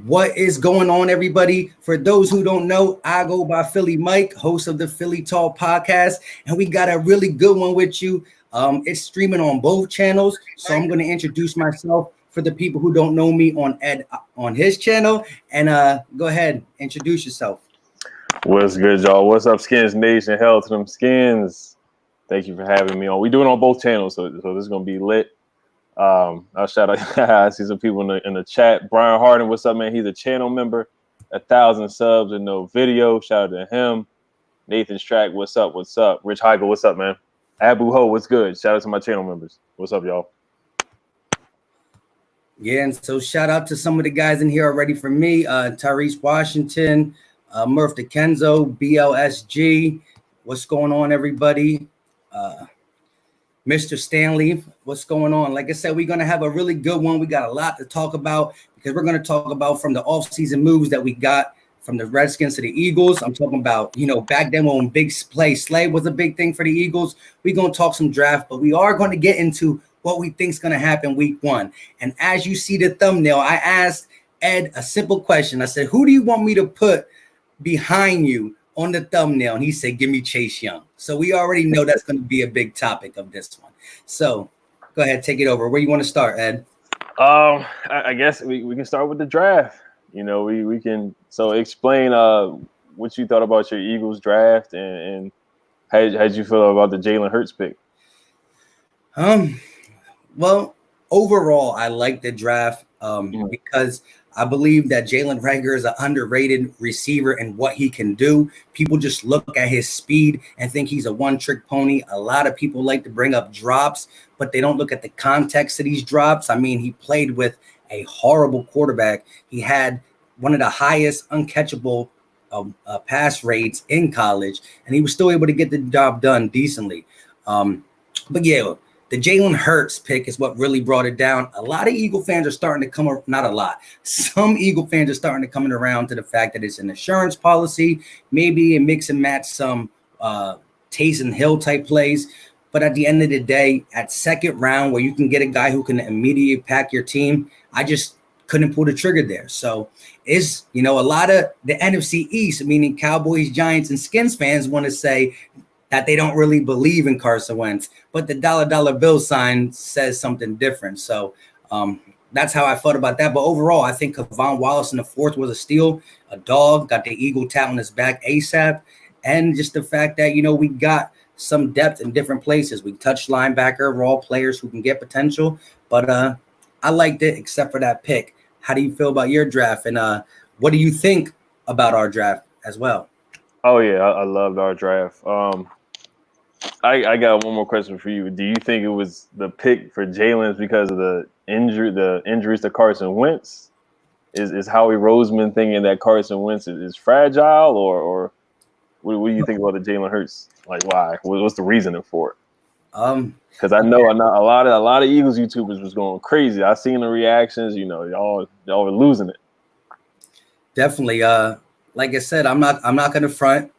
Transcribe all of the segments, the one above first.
What is going on, everybody? For those who don't know, I go by Philly Mike, host of the Philly Talk podcast, and we got a really good one with you. It's streaming on both channels, so I'm going to introduce myself for the people who don't know me on his channel, and go ahead, introduce yourself. What's good, y'all? What's up, Skins Nation? Hell to them Skins. Thank you for having me on. We do it on both channels, so this is going to be lit. I'll shout out. I see some people in the chat. Brian Harden, what's up, man? He's a channel member. 1,000 subs and no video. Shout out to him. Nathan Strack, what's up? What's up? Rich Heigl, what's up, man? Abu Ho, what's good? Shout out to my channel members. What's up, y'all? Yeah, and so shout out to some of the guys in here already for me. Tyrese Washington, Murph DeKenzo, BLSG. What's going on, everybody? Mr. Stanley, what's going on? Like I said, we're going to have a really good one. We got a lot to talk about because we're going to talk about from the offseason moves that we got from the Redskins to the Eagles. I'm talking about, back then when big play Slay was a big thing for the Eagles. We're going to talk some draft, but we are going to get into what we think is going to happen week one. And as you see the thumbnail, I asked Ed a simple question. I said, who do you want me to put behind you on the thumbnail? And he said, give me Chase Young. So we already know that's going to be a big topic of this one. So go ahead, take it over. Where you want to start, Ed? I guess we can start with the draft. We can explain what you thought about your Eagles draft and how'd you feel about the Jalen Hurts pick? Well, overall, I like the draft because I believe that Jalen Reagor is an underrated receiver and what he can do. People just look at his speed and think he's a one-trick pony. A lot of people like to bring up drops, but they don't look at the context of these drops. I mean, he played with a horrible quarterback. He had one of the highest uncatchable pass rates in college, and he was still able to get the job done decently. But yeah, the Jalen Hurts pick is what really brought it down. A lot of Eagle fans are starting to come, not a lot. Some Eagle fans are starting to come around to the fact that it's an insurance policy. Maybe it mix and match some Taysom Hill type plays. But at the end of the day, at second round, where you can get a guy who can immediately pack your team, I just couldn't pull the trigger there. So is a lot of the NFC East, meaning Cowboys, Giants, and Skins fans want to say that they don't really believe in Carson Wentz, but the dollar bill sign says something different. So that's how I felt about that. But overall, I think Kavon Wallace in the fourth was a steal, a dog, got the Eagle tat on his back ASAP. And just the fact that, we got some depth in different places. We touched linebacker, raw players who can get potential. But I liked it except for that pick. How do you feel about your draft? And what do you think about our draft as well? Oh, yeah, I loved our draft. I got one more question for you. Do you think it was the pick for Jalen's because of the injuries to Carson Wentz? Is Howie Roseman thinking that Carson Wentz is fragile, or what do you think about the Jalen Hurts? Like, why? What's the reasoning for it? Because I know a lot of Eagles YouTubers was going crazy. I seen the reactions. Y'all were losing it. Definitely. Like I said, I'm not going to front.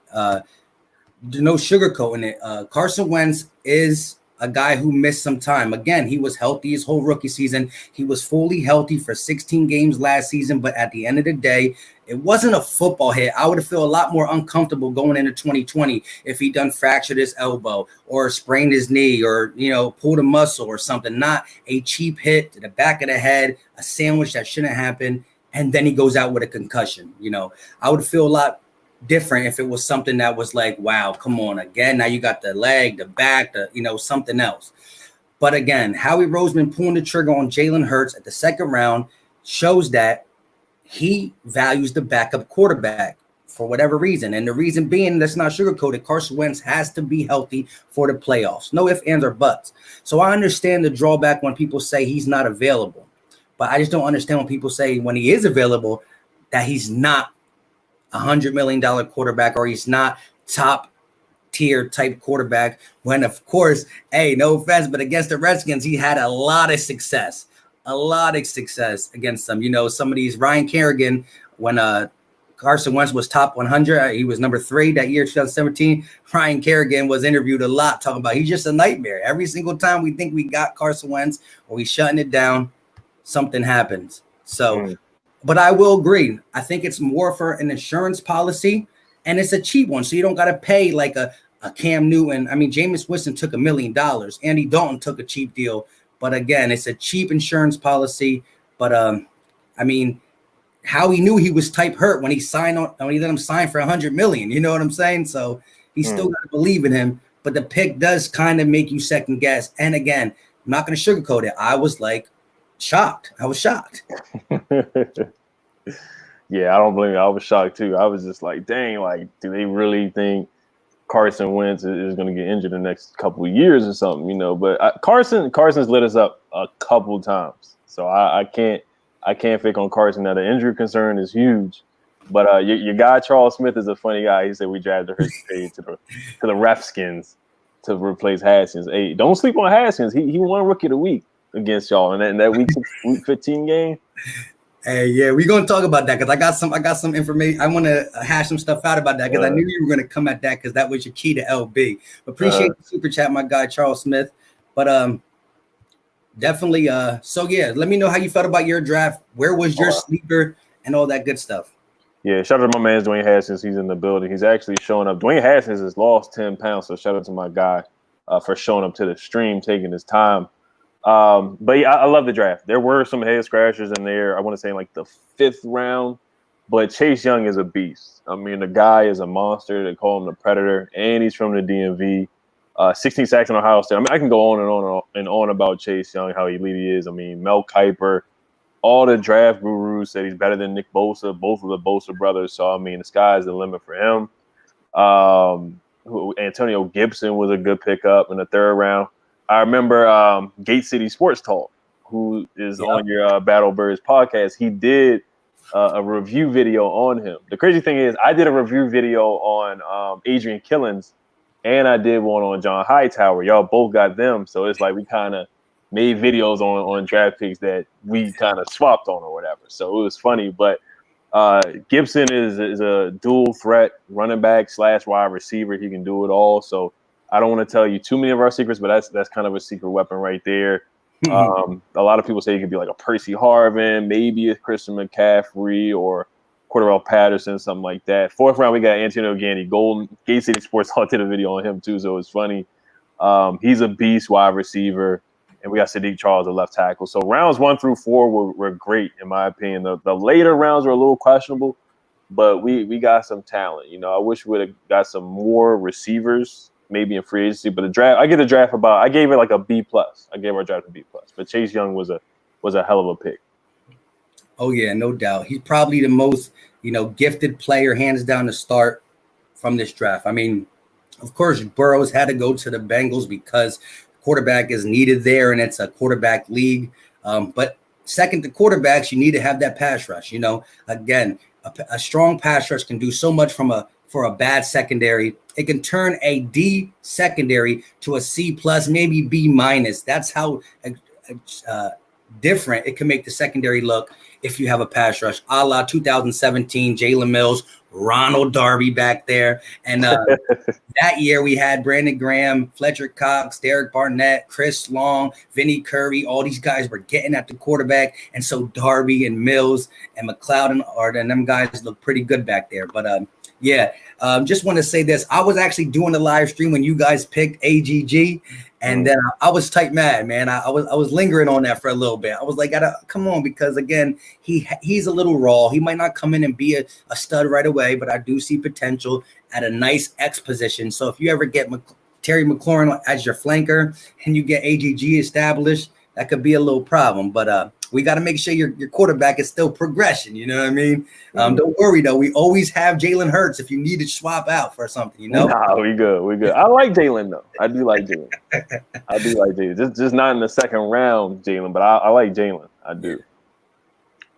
No sugarcoating it. Carson Wentz is a guy who missed some time. Again, he was healthy his whole rookie season. He was fully healthy for 16 games last season. But at the end of the day, it wasn't a football hit. I would have felt a lot more uncomfortable going into 2020 if he done fractured his elbow or sprained his knee or, pulled a muscle or something. Not a cheap hit to the back of the head, a sandwich that shouldn't happen. And then he goes out with a concussion. I would feel a lot different if it was something that was like, wow, come on again. Now you got the leg, the back, something else. But again, Howie Roseman pulling the trigger on Jalen Hurts at the second round shows that he values the backup quarterback for whatever reason. And the reason being, that's not sugarcoated, Carson Wentz has to be healthy for the playoffs. No ifs, ands, or buts. So I understand the drawback when people say he's not available. But I just don't understand when people say when he is available that he's not $100 million quarterback or he's not top tier type quarterback when, of course, hey, no offense, but against the Redskins, he had a lot of success against them. Some of these Ryan Kerrigan, when Carson Wentz was top 100, he was number 3 that year, 2017. Ryan Kerrigan was interviewed a lot talking about he's just a nightmare. Every single time we think we got Carson Wentz or we shutting it down, something happens. So, but I will agree. I think it's more for an insurance policy, and it's a cheap one. So you don't got to pay like a Cam Newton. I mean, Jameis Winston took $1 million. Andy Dalton took a cheap deal. But again, it's a cheap insurance policy. But I mean, how he knew he was type hurt when he let him sign for $100 million. You know what I'm saying? So he still got to believe in him. But the pick does kind of make you second guess. And again, I'm not going to sugarcoat it. I was like shocked. I was shocked. Yeah, I don't blame you. I was shocked too. I was just like, dang, like, do they really think Carson Wentz is going to get injured the next couple of years or something, you know? But Carson's lit us up a couple times, so I can't fake on Carson. Now the injury concern is huge, but your guy Charles Smith is a funny guy. He said we drafted Hurts to the Redskins to replace Haskins. Hey, don't sleep on Haskins. He won Rookie of the Week against y'all in that week 15 game. Hey, yeah, we're gonna talk about that because I got some information. I want to hash some stuff out about that because I knew you were gonna come at that because that was your key to LB. Appreciate the super chat, my guy Charles Smith. But definitely. So yeah, let me know how you felt about your draft. Where was your sleeper and all that good stuff? Yeah, shout out to my man Dwayne Haskins. He's in the building. He's actually showing up. Dwayne Haskins has lost 10 pounds, so shout out to my guy for showing up to the stream, taking his time. But yeah, I love the draft. There were some head scratchers in there. I want to say in like the 5th round, but Chase Young is a beast. I mean, the guy is a monster. They call him the Predator, and he's from the DMV. 16 sacks in Ohio State. I mean, I can go on and on about Chase Young, how elite he is. I mean, Mel Kiper, all the draft gurus said he's better than Nick Bosa, both of the Bosa brothers. So I mean, the sky's the limit for him. Antonio Gibson was a good pickup in the 3rd round. I remember Gate City Sports Talk, who is on your Battle Birds podcast. He did a review video on him. The crazy thing is I did a review video on Adrian Killins, and I did one on John Hightower. Y'all both got them. So it's like we kind of made videos on draft picks that we kind of swapped on or whatever. So it was funny. But Gibson is a dual threat running back / wide receiver. He can do it all. So I don't want to tell you too many of our secrets, but that's kind of a secret weapon right there. A lot of people say he could be like a Percy Harvin, maybe a Christian McCaffrey or Cordell Patterson, something like that. 4th round, we got Antonio Gandy. Gate City Sports Talk did a video on him too, so it's funny. He's a beast wide receiver, and we got Sadiq Charles, a left tackle. So rounds 1 through 4 were great in my opinion. The later rounds were a little questionable, but we got some talent. You know, I wish we would have got some more receivers, maybe in free agency, but I gave it like a B+. I gave our draft a B+. But Chase Young was a hell of a pick. Oh yeah, no doubt. He's probably the most, gifted player, hands down, to start from this draft. I mean, of course, Burrows had to go to the Bengals because quarterback is needed there, and it's a quarterback league. But second to quarterbacks, you need to have that pass rush. Again, a strong pass rush can do so much for a bad secondary. It can turn a D secondary to a C+, maybe B-. That's how different it can make the secondary look if you have a pass rush, a la 2017, Jalen Mills, Ronald Darby back there. And that year we had Brandon Graham, Fletcher Cox, Derek Barnett, Chris Long, Vinnie Curry. All these guys were getting at the quarterback. And so Darby and Mills and McLeod and them guys look pretty good back there. But just want to say this. I was actually doing the live stream when you guys picked AGG, and then I was tight mad, man. I was lingering on that for a little bit. I was like, come on, because again, he's a little raw. He might not come in and be a stud right away, but I do see potential at a nice X position. So if you ever get Terry McLaurin as your flanker and you get AGG established, that could be a little problem. But we got to make sure your quarterback is still progression. You know what I mean? Don't worry, though. We always have Jalen Hurts if you need to swap out for something, Nah, we good. I like Jalen, though. I do like Jalen. Just not in the 2nd round, Jalen, but I like Jalen. I do.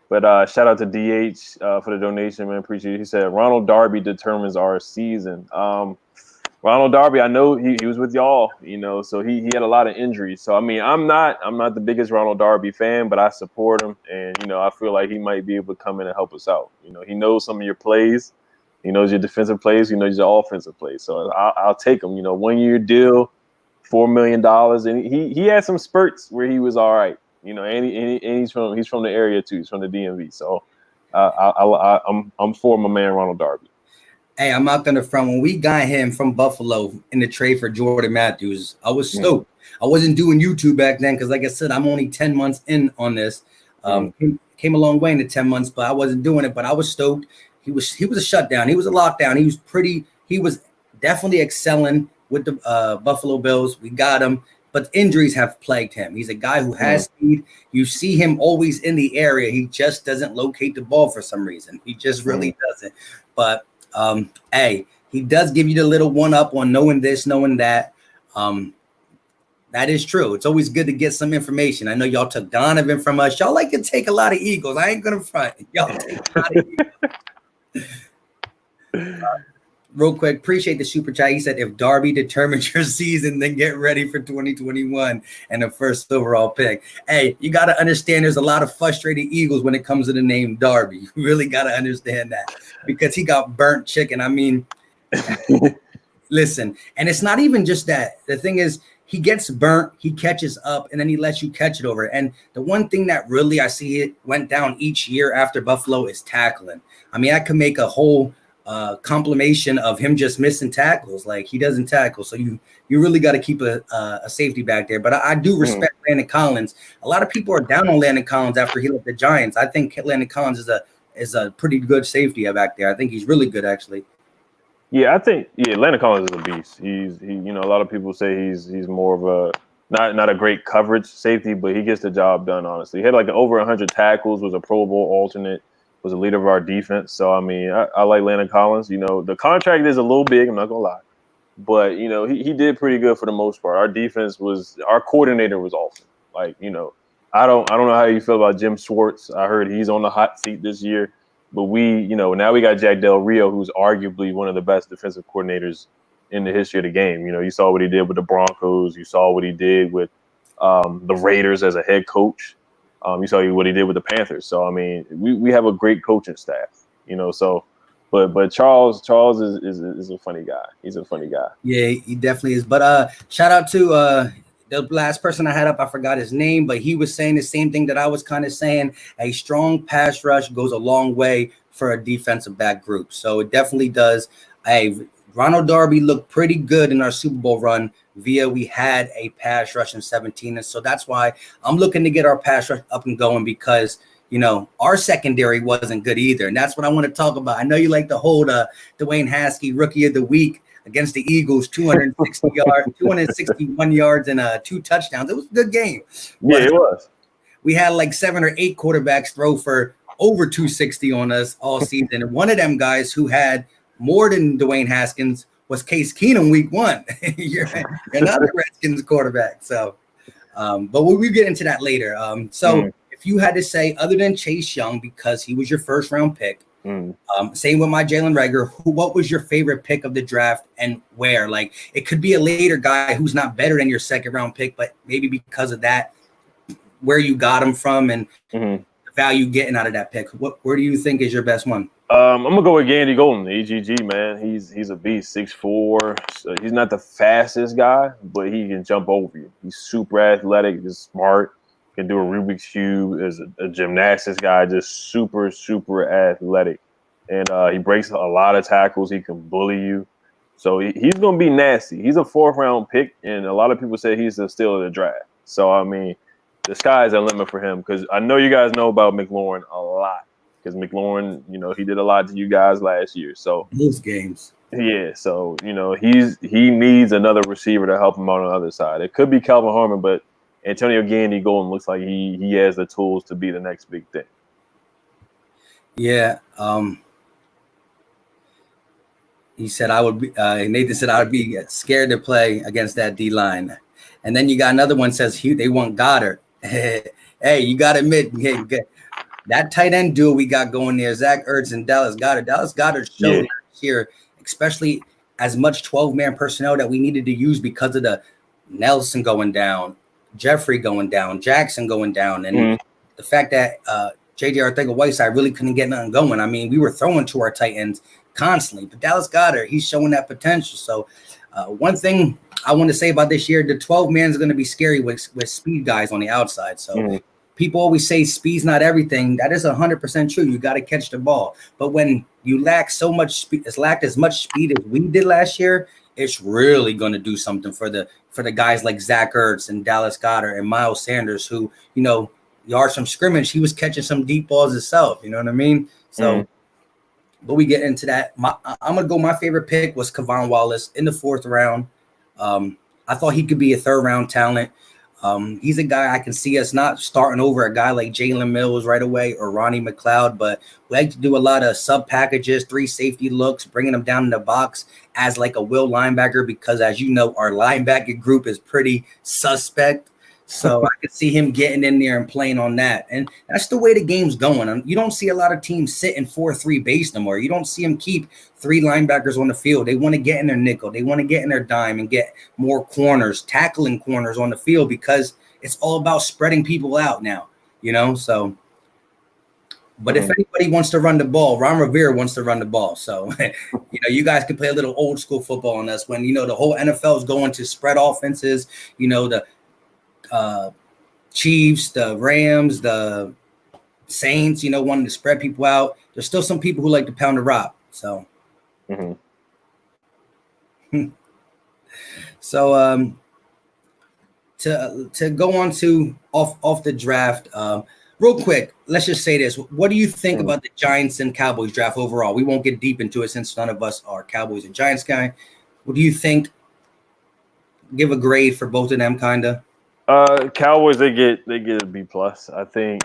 But shout out to DH for the donation, man. Appreciate it. He said, Ronald Darby determines our season. Ronald Darby, I know he was with y'all, so he had a lot of injuries. So I mean, I'm not the biggest Ronald Darby fan, but I support him, and I feel like he might be able to come in and help us out. He knows some of your plays, he knows your defensive plays, he knows your offensive plays. So I'll take him. 1-year deal, $4 million, and he had some spurts where he was all right. You know, and he's from the area too. He's from the DMV. So I'm for my man Ronald Darby. Hey, I'm not gonna front. When we got him from Buffalo in the trade for Jordan Matthews, I was stoked. I wasn't doing YouTube back then because, like I said, I'm only 10 months in on this. Came a long way in the 10 months, but I wasn't doing it. But I was stoked. He was a shutdown. He was a lockdown. He was definitely excelling with the Buffalo Bills. We got him, but injuries have plagued him. He's a guy who has speed. You see him always in the area. He just doesn't locate the ball for some reason. He just really doesn't. But hey, he does give you the little one up on knowing this, knowing that. That is true. It's always good to get some information. I know y'all took Donovan from us. Y'all like to take a lot of Eagles. I ain't gonna front. Y'all take a lot of Eagles. Real quick, appreciate the super chat. He said, if Darby determines your season, then get ready for 2021 and the first overall pick. Hey, you got to understand there's a lot of frustrated Eagles when it comes to the name Darby. You really got to understand that because he got burnt chicken. I mean, listen, and it's not even just that. The thing is, he gets burnt, he catches up, and then he lets you catch it over. And the one thing that really I see it went down each year after Buffalo is tackling. I mean, I could make a whole compilation of him just missing tackles. Like, he doesn't tackle. So you really got to keep a safety back there. But I do respect Landon Collins. A lot of people are down on Landon Collins after he left the Giants. I think Landon Collins is a pretty good safety back there. I think he's really good, actually. Yeah, I think Landon Collins is a beast. A lot of people say he's more of a not a great coverage safety, but he gets the job done. Honestly, he had like over 100 tackles, was a Pro Bowl alternate, was a leader of our defense. So I mean, I like Landon Collins. You know, the contract is a little big. I'm not gonna lie, but you know, he did pretty good for the most part. Our defense our coordinator was awesome. Like, you know, I don't know how you feel about Jim Schwartz. I heard he's on the hot seat this year. But now we got Jack Del Rio, who's arguably one of the best defensive coordinators in the history of the game. You know, you saw what he did with the Broncos. You saw what he did with the Raiders as a head coach. You saw what he did with the Panthers. So, I mean, we have a great coaching staff, you know. So, but Charles is a funny guy. He's a funny guy. Yeah, he definitely is. But shout out to the last person I had up, I forgot his name, but he was saying the same thing that I was kind of saying. A strong pass rush goes a long way for a defensive back group. So it definitely does. Ronald Darby looked pretty good in our Super Bowl run we had a pass rush in 2017. And so that's why I'm looking to get our pass rush up and going because, you know, our secondary wasn't good either. And that's what I want to talk about. I know you like to hold Dwayne Haskins Rookie of the Week against the Eagles, 260 yards, 261 yards, and 2 touchdowns. It was a good game. Yeah, it was. We had like 7 or 8 quarterbacks throw for over 260 on us all season. And one of them guys who had more than Dwayne Haskins was Case Keenum week 1. You're another Redskins quarterback. So, but we'll get into that later. If you had to say, other than Chase Young, because he was your first round pick, same with my Jalen Reagor, what was your favorite pick of the draft and where? Like, it could be a later guy who's not better than your second round pick, but maybe because of that, where you got him from and the value getting out of that pick. Where do you think is your best one? I'm gonna go with Gandy Golden, AGG, man. He's a beast, 6'4". So he's not the fastest guy, but he can jump over you. He's super athletic, just smart. Can do a Rubik's Cube, is a gymnastics guy, just super, super athletic. And he breaks a lot of tackles. He can bully you. So he's going to be nasty. He's a 4th-round pick, and a lot of people say he's the steal of the draft. So, I mean, the sky's the limit for him because I know you guys know about McLaurin a lot because McLaurin, you know, he did a lot to you guys last year. So most games. Yeah, so, you know, he needs another receiver to help him out on the other side. It could be Calvin Harmon, but Antonio Gandy Golden looks like he has the tools to be the next big thing. Yeah. He said Nathan said I would be scared to play against that D line. And then you got another one says they want Goddard. Hey, you got to admit, that tight end duo we got going there, Zach Ertz and Dallas Goedert. Dallas Goedert showed last year, especially as much 12-man personnel that we needed to use because of the Nelson going down, Jeffrey going down, Jackson going down, and the fact that J.J. Arcega-Whiteside really couldn't get nothing going. I mean, we were throwing to our tight ends constantly, but Dallas Goedert, he's showing that potential. So one thing I want to say about this year, the 12-man is going to be scary with speed guys on the outside. So people always say speed's not everything. That is 100% true. You got to catch the ball. But when you lack so much speed, it's lacked as much speed as we did last year, it's really going to do something for the guys like Zach Ertz and Dallas Goedert and Miles Sanders, who, yards from scrimmage, he was catching some deep balls himself. You know what I mean? So, but we get into that. I'm going to go, my favorite pick was Kevon Wallace in the 4th round. I thought he could be a 3rd round talent. He's a guy I can see us not starting over a guy like Jalen Mills right away or Ronnie McLeod, but we like to do a lot of sub packages, 3 safety looks, bringing them down in the box as like a will linebacker, because as you know, our linebacker group is pretty suspect. So I could see him getting in there and playing on that. And that's the way the game's going. You don't see a lot of teams sitting 4-3 base no more. You don't see them keep 3 linebackers on the field. They want to get in their nickel. They want to get in their dime and get more corners, tackling corners on the field, because it's all about spreading people out now, so. But if anybody wants to run the ball, Ron Rivera wants to run the ball. So, you guys can play a little old school football on us when, the whole NFL is going to spread offenses, the Chiefs, the Rams, the Saints, wanting to spread people out. There's still some people who like to pound the rock. So, so to go on to off the draft, real quick, let's just say this. What do you think about the Giants and Cowboys draft overall? We won't get deep into it since none of us are Cowboys and Giants guy. What do you think? Give a grade for both of them, kind of. Cowboys, they get a B+. I think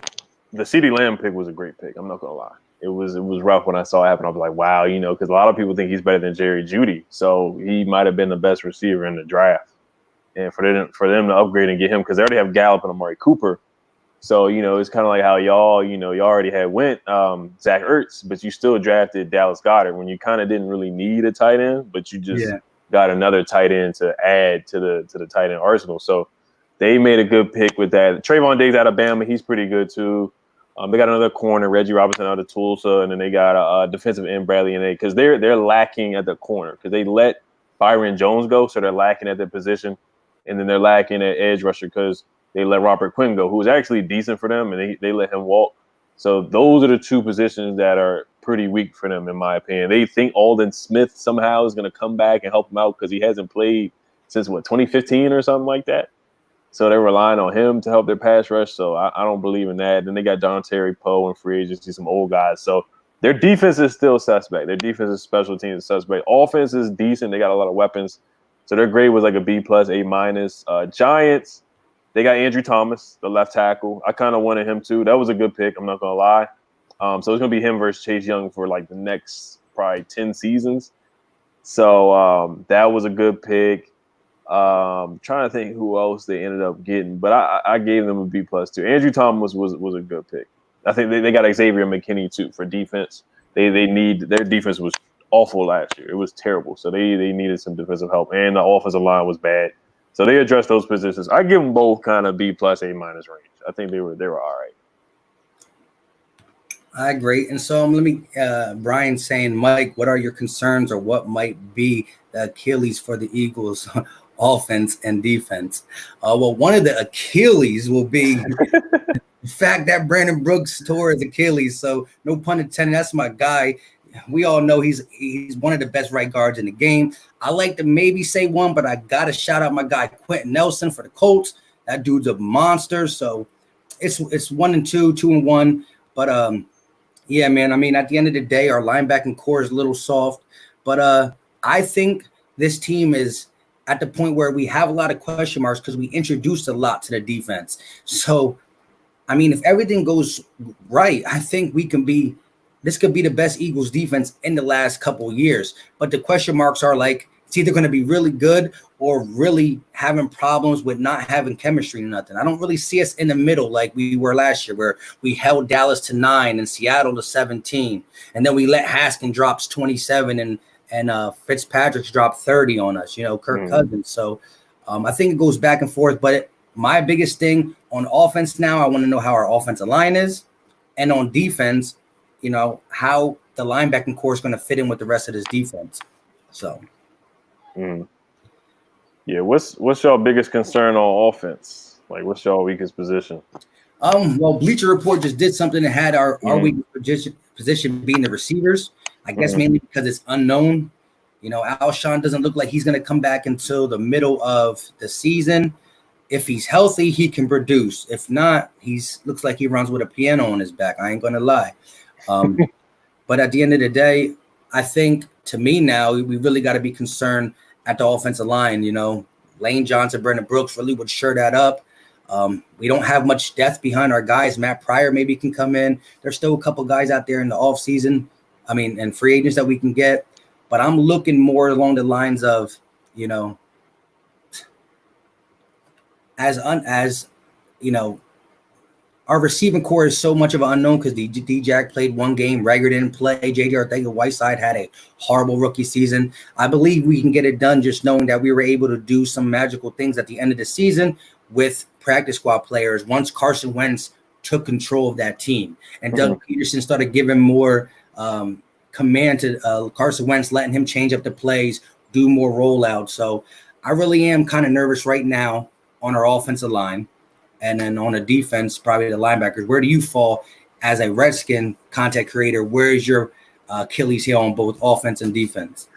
the CeeDee Lamb pick was a great pick. I'm not gonna lie. It was rough when I saw it happen. I was like, wow, because a lot of people think he's better than Jerry Jeudy, so he might have been the best receiver in the draft. And for them to upgrade and get him, because they already have Gallup and Amari Cooper, so it's kind of like how y'all already had went Zach Ertz, but you still drafted Dallas Goedert when you kind of didn't really need a tight end, but you just got another tight end to add to the tight end arsenal. So they made a good pick with that. Trayvon Diggs out of Bama, he's pretty good too. They got another corner, Reggie Robinson out of Tulsa, and then they got a defensive end, Bradley and because they're lacking at the corner because they let Byron Jones go, so they're lacking at that position, and then they're lacking at edge rusher because they let Robert Quinn go, who was actually decent for them, and they let him walk. So those are the 2 positions that are pretty weak for them, in my opinion. They think Aldon Smith somehow is going to come back and help them out because he hasn't played since 2015 or something like that. So they're relying on him to help their pass rush. So I don't believe in that. Then they got Don Terry Poe and free agency, some old guys. So their defense is still suspect. Their defense is special teams suspect. Offense is decent. They got a lot of weapons. So their grade was like a B+, A-. Giants, they got Andrew Thomas, the left tackle. I kind of wanted him too. That was a good pick. I'm not going to lie. So it's going to be him versus Chase Young for like the next probably 10 seasons. So that was a good pick. Trying to think who else they ended up getting, but I gave them a B+ too. Andrew Thomas was a good pick. I think they got Xavier McKinney too for defense. Their defense was awful last year. It was terrible. So they needed some defensive help, and the offensive line was bad. So they addressed those positions. I give them both kind of B+, A- range. I think they were all right. I agree. And so let me, Brian saying, Mike, what are your concerns or what might be the Achilles for the Eagles offense and defense? Well, one of the Achilles will be the fact that Brandon Brooks tore his Achilles. So no pun intended. That's my guy. We all know he's one of the best right guards in the game. I like to maybe say one, but I got to shout out my guy Quentin Nelson for the Colts. That dude's a monster. So it's 1 and 2, 2 and 1. But yeah, man. I mean, at the end of the day, our linebacking core is a little soft. But I think this team is at the point where we have a lot of question marks because we introduced a lot to the defense. So, I mean, if everything goes right, I think this could be the best Eagles defense in the last couple of years. But the question marks are like, it's either going to be really good or really having problems with not having chemistry or nothing. I don't really see us in the middle like we were last year, where we held Dallas to 9 and Seattle to 17. And then we let Haskins drop 27 and Fitzpatrick's dropped 30 on us, Kirk Cousins. So I think it goes back and forth. But my biggest thing on offense now, I want to know how our offensive line is. And on defense, how the linebacking core is going to fit in with the rest of this defense. So. Yeah, what's y'all biggest concern on offense? Like, what's y'all weakest position? Well, Bleacher Report just did something that had our weak position being the receivers. I guess mainly because it's unknown. You know, Alshon doesn't look like he's going to come back until the middle of the season. If he's healthy, he can produce. If not, looks like he runs with a piano on his back. I ain't going to lie. But at the end of the day, I think to me now, we really got to be concerned at the offensive line. You know, Lane Johnson, Brendan Brooks really would shore that up. We don't have much depth behind our guys. Matt Pryor maybe can come in. There's still a couple guys out there in the offseason. And free agents that we can get. But I'm looking more along the lines of, you know, as you know, our receiving core is so much of an unknown because D-Jack played one game, Rager didn't play, J.J. Arcega-Whiteside had a horrible rookie season. I believe we can get it done just knowing that we were able to do some magical things at the end of the season with practice squad players once Carson Wentz took control of that team. And Doug Peterson started giving more command to Carson Wentz, letting him change up the plays, do more rollouts. So I really am kind of nervous right now on our offensive line. And then on the defense, probably the linebackers. Where do you fall as a Redskin content creator? Where is your Achilles heel on both offense and defense?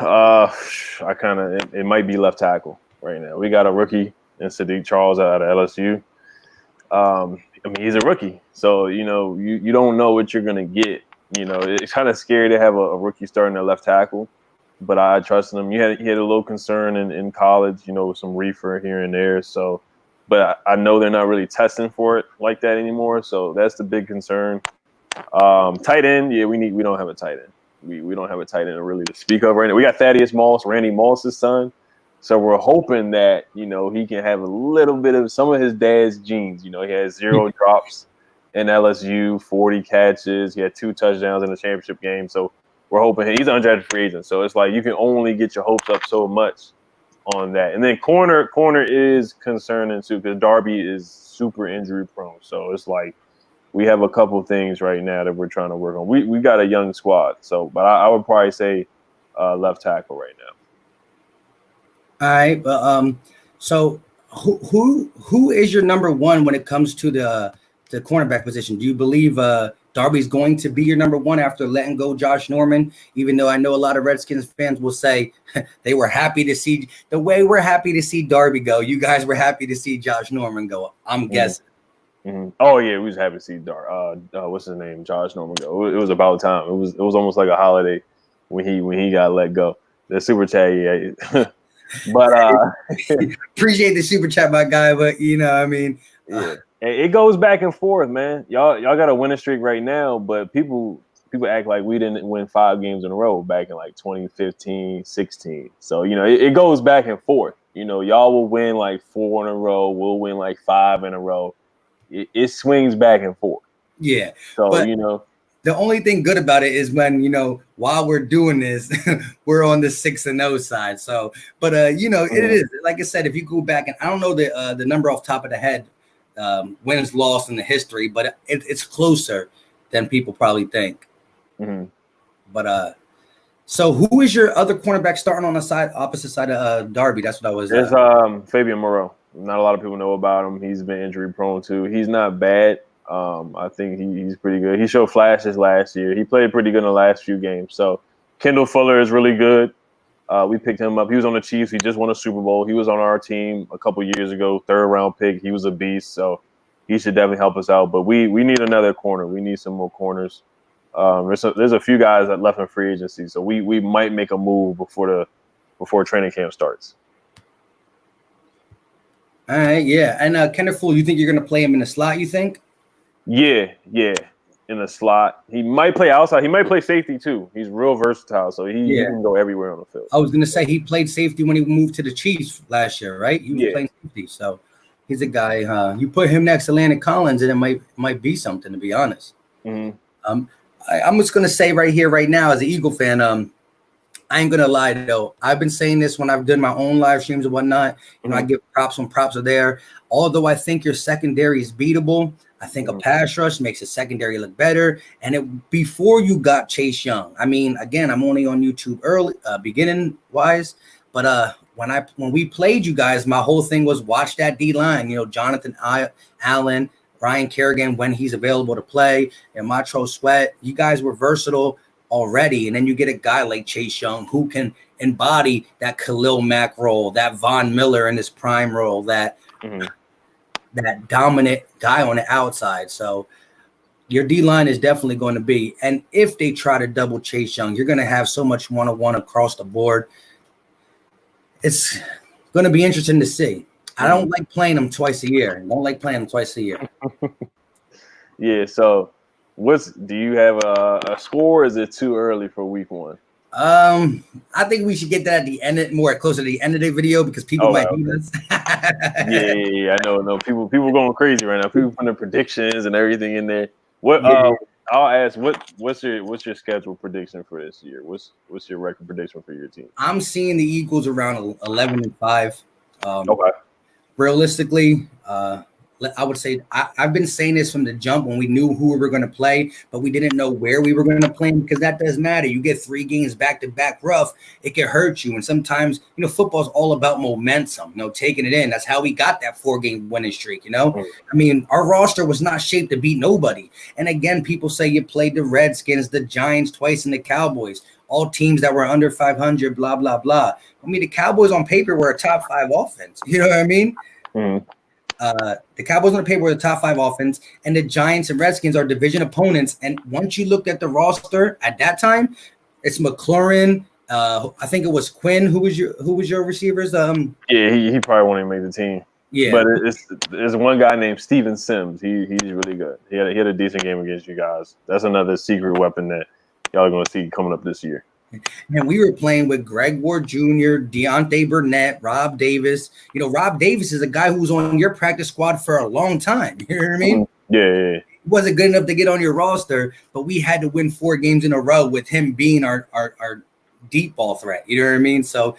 It might be left tackle right now. We got a rookie in Sadiq Charles out of LSU. He's a rookie. So, you know, you don't know what you're going to get. You know, it's kind of scary to have a rookie starting at left tackle, but I trust him. He had a little concern in college, you know, with some reefer here and there. So, but I know they're not really testing for it like that anymore. So that's the big concern. Tight end, yeah, we don't have a tight end. We don't have a tight end really to speak of right now. We got Thaddeus Moss, Randy Moss's son. So we're hoping that, you know, he can have a little bit of some of his dad's genes. You know, he has 0 drops in LSU, 40 catches. He had 2 touchdowns in the championship game. So we're hoping he's an undrafted free agent. So it's like you can only get your hopes up so much on that. And then corner is concerning too because Darby is super injury prone. So it's like we have a couple things right now that we're trying to work on. We got a young squad. So, but I would probably say left tackle right now. All right. But so who is your number one when it comes to the cornerback position? Do you believe Darby's going to be your number one after letting go Josh Norman? Even though I know a lot of Redskins fans will say they were happy to see the way we're happy to see Darby go. You guys were happy to see Josh Norman go. I'm guessing. Mm-hmm. Oh yeah, we was happy to see what's his name, Josh Norman go. It was about time. It was almost like a holiday when he got let go. The super chat, yeah. But appreciate the super chat, my guy. But you know, I mean, yeah. It goes back and forth, man. Y'all got a winning streak right now, but people act like we didn't win 5 games in a row back in like 2015, 16. So, you know, it goes back and forth. You know, y'all will win like 4 in a row. We'll win like 5 in a row. It swings back and forth. Yeah. So, but you know. The only thing good about it is when, you know, while we're doing this, we're on the 6-0 side. So, but, you know, it is. Like I said, if you go back, and I don't know the number off the top of the head, wins lost in the history, but it's closer than people probably think. Mm-hmm. But so who is your other cornerback starting on the opposite side of Darby? That's what I was. There's Fabian Moreau. Not a lot of people know about him. He's been injury prone too. He's not bad. I think he's pretty good. He showed flashes last year. He played pretty good in the last few games. So Kendall Fuller is really good. We picked him up. He was on the Chiefs. He just won a Super Bowl. He was on our team a couple years ago, 3rd round pick. He was a beast. So he should definitely help us out. But we need another corner. We need some more corners. There's a few guys that left in free agency. So we might make a move before training camp starts. All right, yeah. And Kendall Fuller, you think you're going to play him in the slot, you think? Yeah, in the slot. He might play outside. He might play safety too. He's real versatile, so he can go everywhere on the field. I was going to say he played safety when he moved to the Chiefs last year, right? He was playing safety, so he's a guy. You put him next to Landon Collins, and it might be something, to be honest. Mm-hmm. I'm just going to say right here, right now, as an Eagle fan, I ain't going to lie, though. I've been saying this when I've done my own live streams and whatnot. You know, I give props when props are there. Although I think your secondary is beatable, I think a pass rush makes the secondary look better. And before you got Chase Young, I mean, again, I'm only on YouTube early, beginning wise, but when we played you guys, my whole thing was watch that D line. You know, Jonathan Allen, Ryan Kerrigan when he's available to play, and Montrell Sweat. You guys were versatile already, and then you get a guy like Chase Young who can embody that Khalil Mack role, that Von Miller in his prime role, that dominant guy on the outside. So your D-line is definitely going to be, and if they try to double Chase Young, you're going to have so much one-on-one across the board. It's going to be interesting to see. I don't like playing them twice a year. Yeah. So, do you have a score? Or is it too early for week 1? I think we should get that at the end, closer to the end of the video, because people might hate us. Yeah. I know. People going crazy right now. People putting predictions and everything in there. I'll ask, what's your schedule prediction for this year? What's your record prediction for your team? I'm seeing the Eagles around 11-5. Okay. Realistically, I would say I've been saying this from the jump when we knew who we were going to play, but we didn't know where we were going to play, because that does matter. You get 3 games back-to-back rough, it can hurt you. And sometimes, football's all about momentum, taking it in. That's how we got that 4-game winning streak, I mean, our roster was not shaped to beat nobody. And again, people say you played the Redskins, the Giants twice, and the Cowboys, all teams that were under 500, blah, blah, blah. I mean, the Cowboys on paper were a top 5 offense. You know what I mean? The Cowboys on the paper were the top 5 offense, and the Giants and Redskins are division opponents. And once you looked at the roster at that time, it's McLaurin. I think it was Quinn. Who was your receivers? Yeah, he probably won't even make the team. Yeah, but there's one guy named Steven Sims. He's really good. He had a decent game against you guys. That's another secret weapon that y'all are going to see coming up this year. And we were playing with Greg Ward Jr., Deontay Burnett, Rob Davis. Rob Davis is a guy who was on your practice squad for a long time. You know what I mean? Yeah. He wasn't good enough to get on your roster, but we had to win 4 games in a row with him being our deep ball threat. You know what I mean? So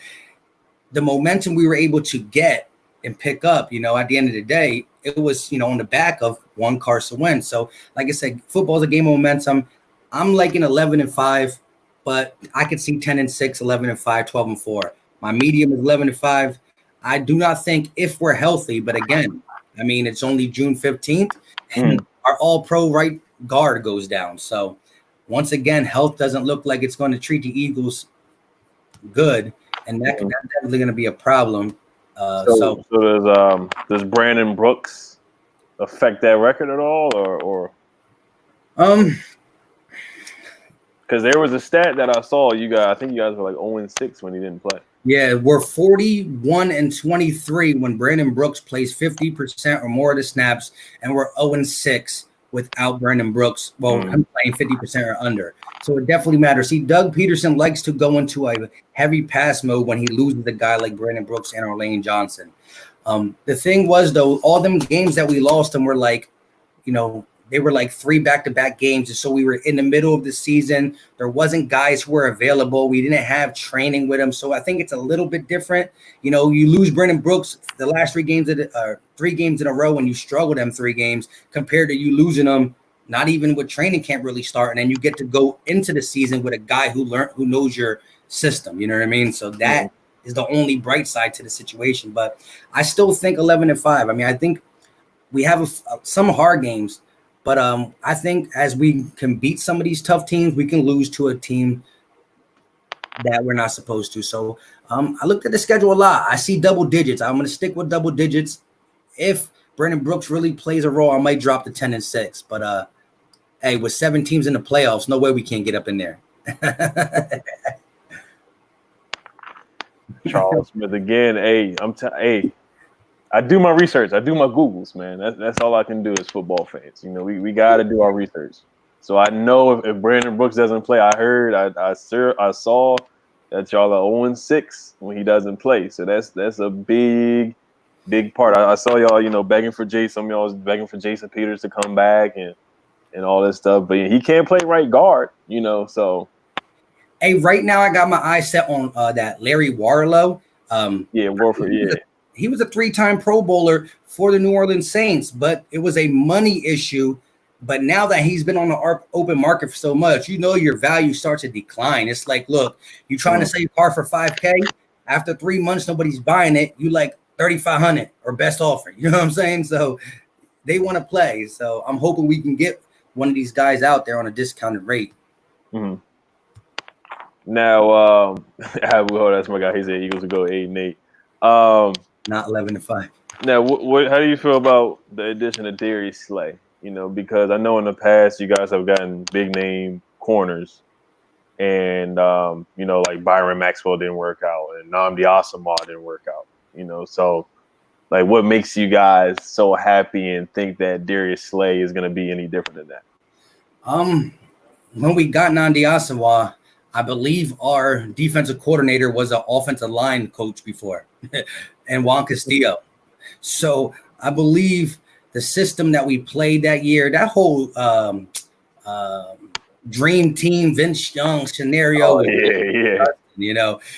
the momentum we were able to get and pick up, at the end of the day, it was, on the back of one Carson Wentz. So like I said, football's a game of momentum. I'm liking 11-5. But I could see 10-6, 11-5, 12-4. My medium is 11-5. I do not think, if we're healthy, but again, I mean, it's only June 15th, and our all-pro right guard goes down. So once again, health doesn't look like it's going to treat the Eagles good, and that's definitely going to be a problem. So does Brandon Brooks affect that record at all, or? Because there was a stat that I saw. I think you guys were like 0-6 when he didn't play. Yeah, we're 41-23 when Brandon Brooks plays 50% or more of the snaps, and we're 0-6 without Brandon Brooks. Well, I'm playing 50% or under. So it definitely matters. See, Doug Peterson likes to go into a heavy pass mode when he loses a guy like Brandon Brooks and or Lane Johnson. The thing was, though, all them games that we lost them were like, they were like 3 back-to-back games. And so we were in the middle of the season. There wasn't guys who were available. We didn't have training with them. So I think it's a little bit different. You lose Brandon Brooks the last 3 games, 3 games in a row, and you struggle them 3 games compared to you losing them, not even with training camp really starting. And you get to go into the season with a guy who knows your system. You know what I mean? So that is the only bright side to the situation. But I still think 11-5. I mean, I think we have some hard games. But I think as we can beat some of these tough teams, we can lose to a team that we're not supposed to. So I looked at the schedule a lot. I see double digits. I'm going to stick with double digits. If Brandon Brooks really plays a role, I might drop to 10-6. But, hey, with 7 teams in the playoffs, no way we can't get up in there. Charles Smith again. Hey, I do my research. I do my Googles, man. That's all I can do as football fans. We got to do our research. So I know if Brandon Brooks doesn't play, I heard, I saw that y'all are 0-6 when he doesn't play. So that's a big part. I saw y'all, begging for Jason. Some of y'all was begging for Jason Peters to come back and all this stuff. But he can't play right guard, so. Hey, right now I got my eyes set on that Larry Warlow. Warford, yeah. He was a 3-time Pro Bowler for the New Orleans Saints, but it was a money issue. But now that he's been on the open market for so much, your value starts to decline. It's like, look, you're trying to sell your car for $5,000. After 3 months, nobody's buying it. You like $3,500 or best offer. You know what I'm saying? So they want to play. So I'm hoping we can get one of these guys out there on a discounted rate. Mm-hmm. Now, that's my guy. He said Eagles will go 8-8. Not 11-5. Now, how do you feel about the addition of Darius Slay? Because I know in the past you guys have gotten big name corners, and like Byron Maxwell didn't work out, and Nnamdi Asomugha didn't work out. So like, what makes you guys so happy and think that Darius Slay is going to be any different than that? When we got Nnamdi Asomugha, I believe our defensive coordinator was an offensive line coach before, and Juan Castillo. So I believe the system that we played that year, that whole dream team, Vince Young scenario.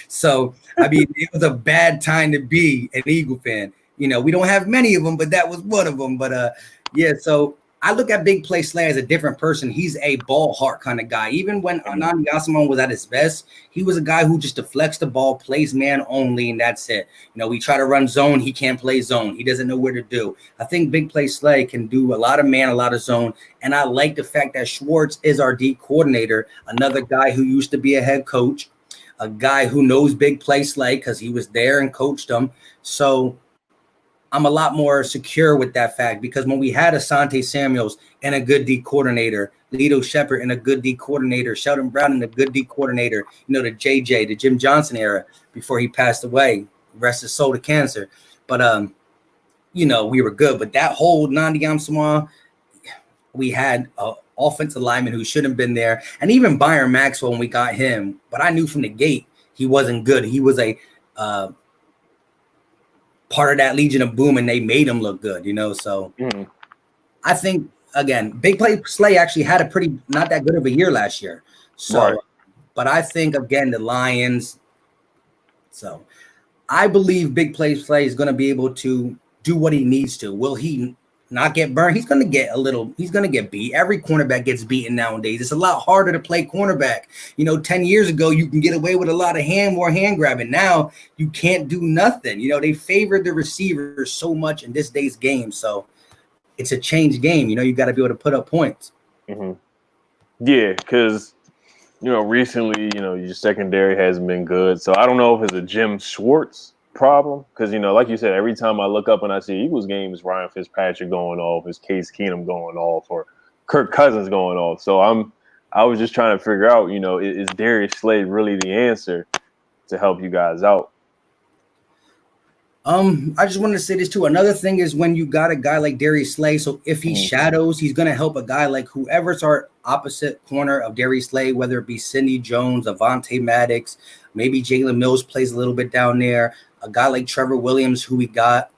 So I mean, it was a bad time to be an Eagle fan. We don't have many of them, but that was one of them. But so I look at Big Play Slay as a different person. He's a ball heart kind of guy. Even when Nnamdi Asomugha was at his best, he was a guy who just deflects the ball, plays man only, and that's it. We try to run zone. He can't play zone. He doesn't know where to do. I think Big Play Slay can do a lot of man, a lot of zone. And I like the fact that Schwartz is our D coordinator, another guy who used to be a head coach, a guy who knows Big Play Slay because he was there and coached him. So I'm a lot more secure with that fact, because when we had Asante Samuels and a good D coordinator, Lito Shepherd and a good D coordinator, Sheldon Brown and a good D coordinator, the JJ, the Jim Johnson era before he passed away, rest his soul to cancer. But, we were good. But that whole Nnamdi Asomugha, we had an offensive lineman who shouldn't have been there. And even Byron Maxwell, when we got him, but I knew from the gate he wasn't good. He was a part of that Legion of Boom, and they made him look good, So I think, again, Big Play Slay actually had a pretty not that good of a year last year. So, right. But I think, again, the Lions. So I believe Big Play Slay is going to be able to do what he needs to. Will he not get burned? He's going to get beat. Every cornerback gets beaten nowadays. It's a lot harder to play cornerback. 10 years ago, you can get away with a lot of hand grabbing. Now you can't do nothing. They favored the receivers so much in this day's game. So it's a changed game. You got to be able to put up points. Mm-hmm. Yeah, because, recently, your secondary hasn't been good. So I don't know if it's a Jim Schwartz problem, because like you said, every time I look up and I see Eagles games, Ryan Fitzpatrick going off, is Case Keenum going off, or Kirk Cousins going off. So I was just trying to figure out, is Darius Slay really the answer to help you guys out? I just wanted to say this too. Another thing is, when you got a guy like Darius Slay, so if he shadows, he's going to help a guy like whoever's our opposite corner of Darius Slay, whether it be Sidney Jones, Avonte Maddox, maybe Jalen Mills plays a little bit down there, a guy like Trevor Williams, who we got.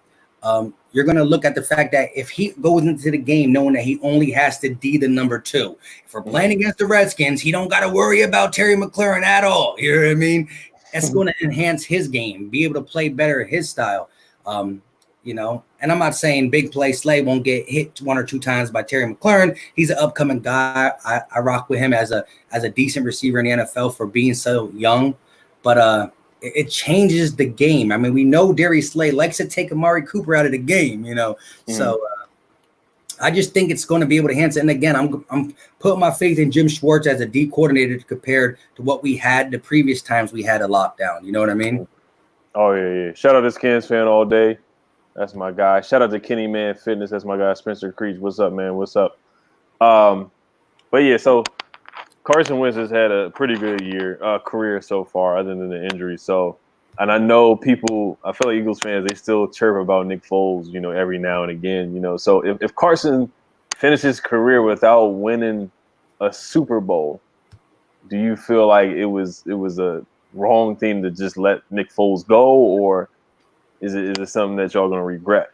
You're going to look at the fact that if he goes into the game knowing that he only has to D the number 2, if we're playing against the Redskins, he don't got to worry about Terry McLaurin at all. You know what I mean? That's going to enhance his game, be able to play better his style. And I'm not saying Big Play Slay won't get hit 1 or 2 times by Terry McLaurin. He's an upcoming guy. I rock with him as a decent receiver in the NFL for being so young. But it changes the game. I mean, we know Darius Slay likes to take Amari Cooper out of the game, So I just think it's going to be able to enhance it. And again, I'm putting my faith in Jim Schwartz as a D coordinator compared to what we had the previous times we had a lockdown. You know what I mean? Oh, yeah. Shout out to Skins fan all day. That's my guy. Shout out to Kenny Man Fitness. That's my guy, Spencer Creech. What's up, man? What's up? But yeah, so Carson Wentz has had a pretty good career so far, other than the injury. So, and I know people, I feel like Eagles fans, they still chirp about Nick Foles, every now and again, So if Carson finishes his career without winning a Super Bowl, do you feel like it was a wrong thing to just let Nick Foles go, or is it something that y'all gonna regret?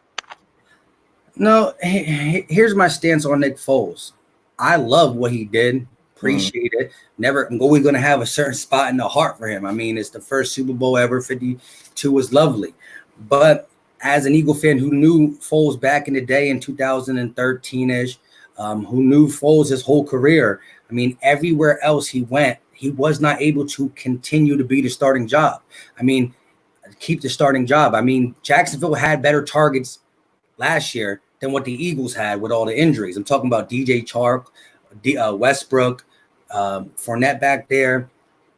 No, here's my stance on Nick Foles. I love what he did. Appreciate it. Never always going to have a certain spot in the heart for him. I mean, it's the first Super Bowl ever. 52 was lovely. But as an Eagle fan who knew Foles back in the day in 2013-ish, who knew Foles his whole career, I mean, everywhere else he went, he was not able to continue to be the starting job. I mean, keep the starting job. I mean, Jacksonville had better targets last year than what the Eagles had with all the injuries. I'm talking about DJ Chark, Westbrook, Fournette back there.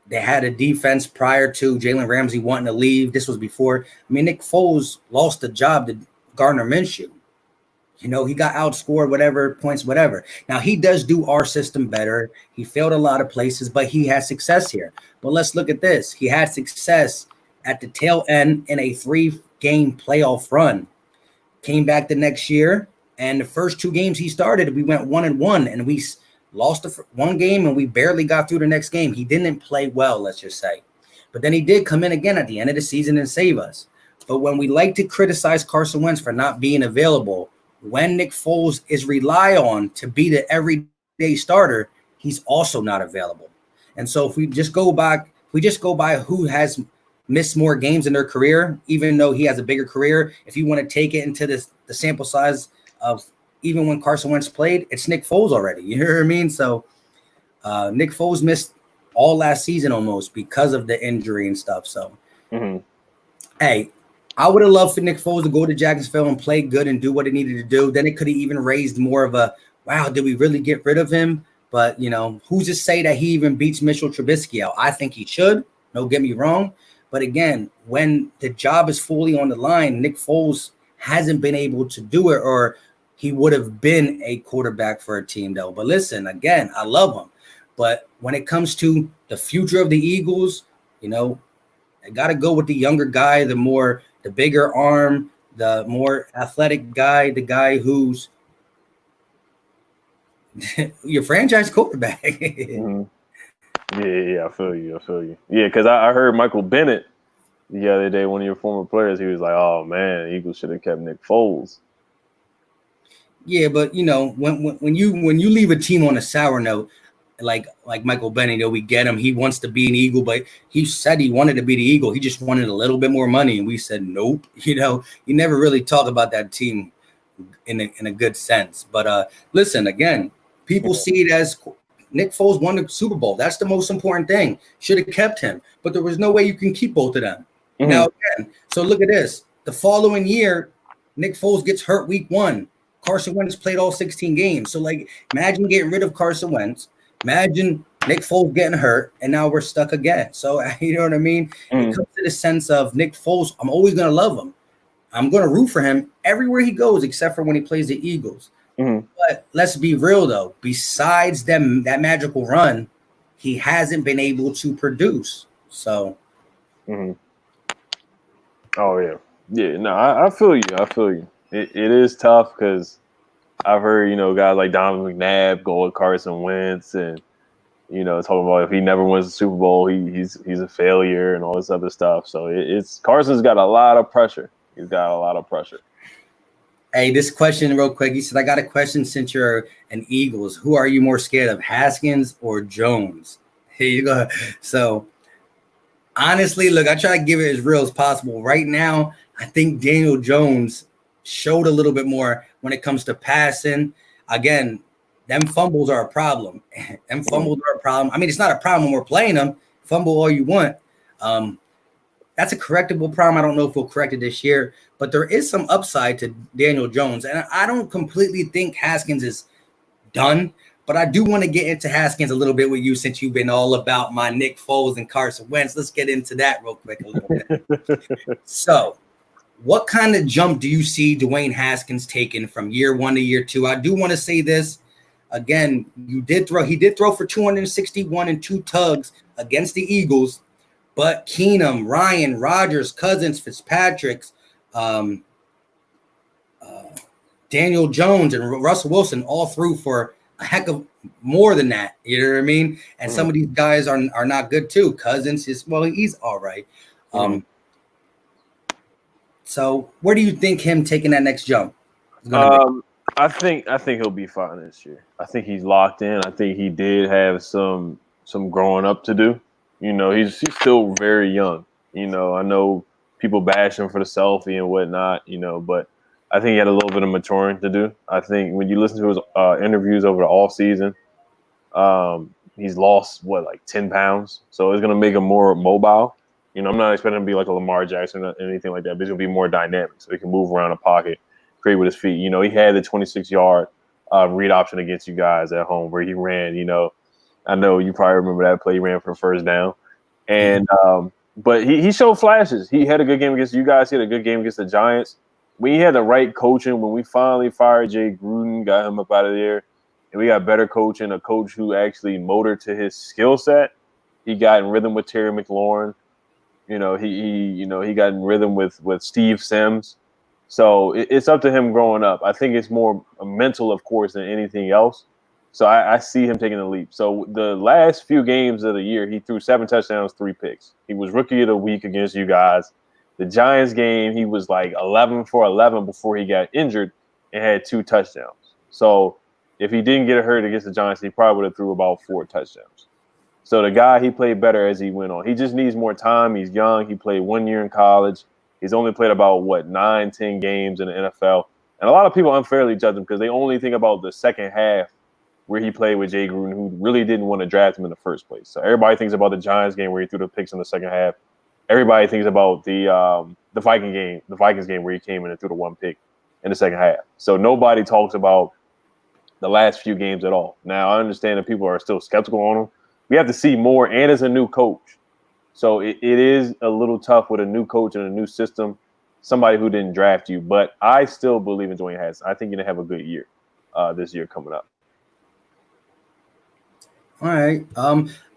They had a defense prior to Jalen Ramsey wanting to leave. This was before. I mean, Nick Foles lost the job to Gardner Minshew. You know, he got outscored, whatever, points, whatever. Now, he does do our system better. He failed a lot of places, but he had success here. But let's look at this. He had success at the tail end in a 3-game playoff run. Came back the next year, and the first 2 games he started, we went 1-1, and we lost one game, and we barely got through the next game. He didn't play well, let's just say. But then he did come in again at the end of the season and save us. But when we like to criticize Carson Wentz for not being available, when Nick Foles is relied on to be the everyday starter, he's also not available. And so if we just go by who has missed more games in their career, even though he has a bigger career, if you want to take it into the sample size of even when Carson Wentz played, it's Nick Foles already. You hear what I mean? So Nick Foles missed all last season almost because of the injury and stuff. So, Hey, I would have loved for Nick Foles to go to Jacksonville and play good and do what he needed to do. Then it could have even raised more of a, wow, did we really get rid of him? But, you know, who's to say that he even beats Mitchell Trubisky out? I think he should. Don't get me wrong. But again, when the job is fully on the line, Nick Foles hasn't been able to do it, or he would have been a quarterback for a team, though. But listen, again, I love him. But when it comes to the future of the Eagles, you know, I got to go with the younger guy, the bigger arm, the more athletic guy, the guy who's your franchise quarterback. Yeah, I feel you. Yeah, because I heard Michael Bennett the other day, one of your former players, he was like, oh, man, Eagles should have kept Nick Foles. Yeah, but you know, when you leave a team on a sour note, like Michael Bennett, you know, we get him. He wants to be an Eagle, but he said he wanted to be the Eagle. He just wanted a little bit more money, and we said nope. You know, you never really talk about that team in a good sense. But listen, again, people see it as Nick Foles won the Super Bowl. That's the most important thing. Should have kept him, but there was no way you can keep both of them. Now again, so look at this. The following year, Nick Foles gets hurt week 1. Carson Wentz played all 16 games. So, like, imagine getting rid of Carson Wentz. Imagine Nick Foles getting hurt, and now we're stuck again. So, you know what I mean? It comes to the sense of Nick Foles, I'm always going to love him. I'm going to root for him everywhere he goes, except for when he plays the Eagles. But let's be real, though. Besides that magical run, he hasn't been able to produce. So. Oh, yeah. Yeah, no, I feel you. It is tough because I've heard, you know, guys like Donovan McNabb go with Carson Wentz and, you know, talking about if he never wins the Super Bowl, he's a failure and all this other stuff. So it's Carson's got a lot of pressure. He's got a lot of pressure. Hey, this question real quick. He said, I got a question since you're an Eagles. Who are you more scared of, Haskins or Jones? Here you go. So, honestly, look, I try to give it as real as possible. Right now, I think Daniel Jones showed a little bit more when it comes to passing. Again, them fumbles are a problem. Them fumbles are a problem. I mean, it's not a problem when we're playing them. Fumble all you want. That's a correctable problem. I don't know if we'll correct it this year, but there is some upside to Daniel Jones. And I don't completely think Haskins is done, but I do want to get into Haskins a little bit with you since you've been all about my Nick Foles and Carson Wentz. Let's get into that real quick a little bit. So, what kind of jump do you see Dwayne Haskins taking from year 1 to year 2? I do want to say this. Again, he did throw for 261 and 2 tugs against the Eagles, but Keenum, Ryan, Rodgers, Cousins, Fitzpatrick, Daniel Jones, and Russell Wilson all threw for a heck of more than that. You know what I mean? And some of these guys are not good too. Cousins he's all right. So where do you think him taking that next jump is going to be? I think he'll be fine this year. I think he's locked in. I think he did have some growing up to do. You know, he's still very young. You know, I know people bash him for the selfie and whatnot, you know, but I think he had a little bit of maturing to do. I think when you listen to his interviews over the off season, he's lost, 10 pounds. So it's going to make him more mobile. You know, I'm not expecting him to be like a Lamar Jackson or anything like that, but he's going to be more dynamic so he can move around the pocket create with his feet. You know, he had the 26-yard read option against you guys at home where he ran. You know, I know you probably remember that play. He ran for the first down, and but he showed flashes. He had a good game against you guys. He had a good game against the Giants. We had the right coaching when we finally fired Jay Gruden, got him up out of there, and we got better coaching, a coach who actually motored to his skill set. He got in rhythm with Terry McLaurin. You know, he got in rhythm with Steve Sims. So it's up to him growing up. I think it's more mental, of course, than anything else. So I see him taking the leap. So the last few games of the year, he threw 7 touchdowns, 3 picks. He was rookie of the week against you guys. The Giants game, he was like 11 for 11 before he got injured and had 2 touchdowns. So if he didn't get hurt against the Giants, he probably would have threw about 4 touchdowns. So the guy, he played better as he went on. He just needs more time. He's young. He played 1 year in college. He's only played about, 9, 10 games in the NFL. And a lot of people unfairly judge him because they only think about the second half where he played with Jay Gruden, who really didn't want to draft him in the first place. So everybody thinks about the Giants game where he threw the picks in the second half. Everybody thinks about the Vikings game where he came in and threw the 1 pick in the second half. So nobody talks about the last few games at all. Now, I understand that people are still skeptical on him. We have to see more, and as a new coach. So it is a little tough with a new coach and a new system, somebody who didn't draft you. But I still believe in Dwayne Haskins. I think you're going to have a good year this year coming up. All right.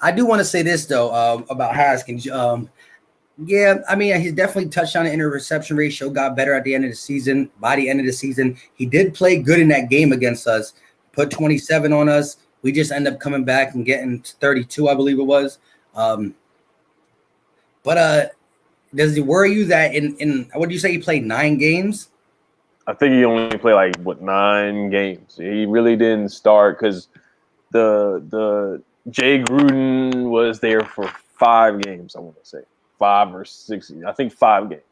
I do want to say this, though, about Haskins. Yeah, I mean, he's definitely touchdown to interception ratio got better at the end of the season. By the end of the season, he did play good in that game against us, put 27 on us. We just end up coming back and getting 32, I believe it was. But does it worry you that in what do you say he played 9 games? I think he only played 9 games. He really didn't start because the Jay Gruden was there for 5 games. I want to say 5 or 6. I think 5 games.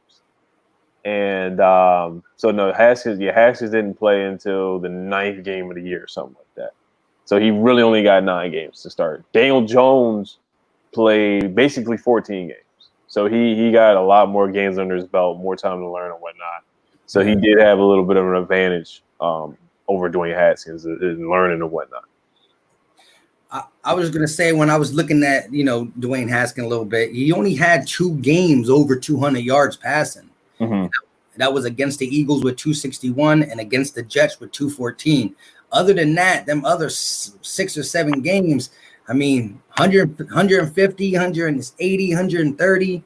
And so no, Haskins didn't play until the 9th game of the year or something like that. So he really only got 9 games to start. Daniel Jones played basically 14 games. So he got a lot more games under his belt, more time to learn and whatnot. So he did have a little bit of an advantage over Dwayne Haskins in learning and whatnot. I was going to say when I was looking at, Dwayne Haskins a little bit, he only had 2 games over 200 yards passing. Mm-hmm. That was against the Eagles with 261 and against the Jets with 214. Other than that, them other 6 or 7 games, I mean, 100, 150, 180, 130,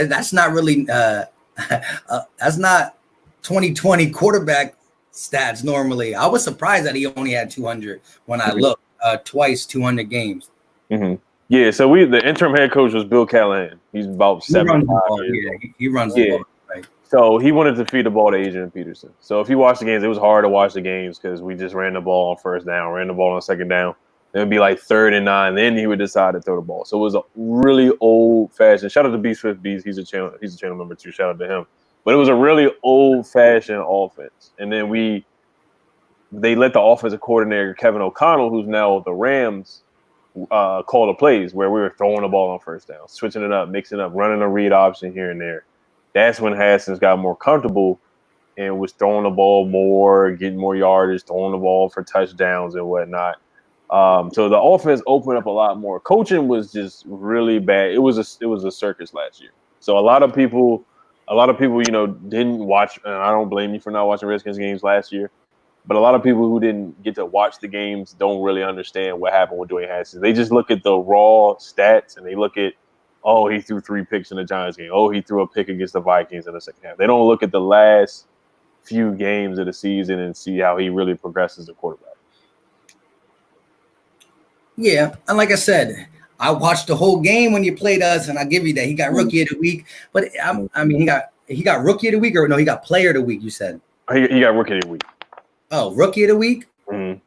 that's not really that's not 2020 quarterback stats normally. I was surprised that he only had 200 when I looked twice, 200 games. Mm-hmm. Yeah, so the interim head coach was Bill Callahan. He's about 75 years old. He runs the ball. Right. So he wanted to feed the ball to Adrian Peterson. So if you watch the games, it was hard to watch the games because we just ran the ball on first down, ran the ball on second down. It would be like 3rd and 9. Then he would decide to throw the ball. So it was a really old-fashioned. Shout out to B Swift Bees. He's a channel member too. Shout out to him. But it was a really old-fashioned offense. And then they let the offensive coordinator Kevin O'Connell, who's now with the Rams, call the plays where we were throwing the ball on first down, switching it up, mixing up, running a read option here and there. That's when Haskins got more comfortable and was throwing the ball more, getting more yardage, throwing the ball for touchdowns and whatnot. So the offense opened up a lot more. Coaching was just really bad. It was a circus last year. So a lot of people, didn't watch, and I don't blame you for not watching Redskins games last year. But a lot of people who didn't get to watch the games don't really understand what happened with Dwayne Haskins. They just look at the raw stats and they look at, oh, he threw 3 picks in the Giants game. Oh, he threw a pick against the Vikings in the second half. They don't look at the last few games of the season and see how he really progresses as a quarterback. Yeah, and like I said, I watched the whole game when you played us, and I give you that he got rookie of the week. But I mean, he got rookie of the week, or no, he got player of the week. You said he got rookie of the week. Oh, rookie of the week. Mm-hmm.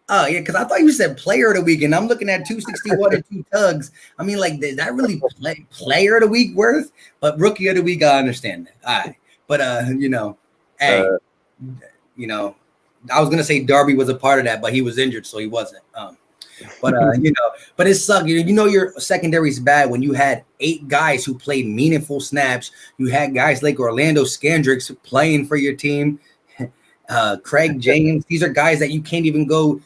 Oh yeah, because I thought you said player of the week, and I'm looking at 261 and 2 tugs. I mean, like, is that really player of the week worth? But rookie of the week, I understand that. All right, but hey, I was gonna say Darby was a part of that, but he was injured, so he wasn't. But but it sucked. Your secondary is bad when you had 8 guys who played meaningful snaps. You had guys like Orlando Scandricks playing for your team. Craig James. These are guys that you can't even go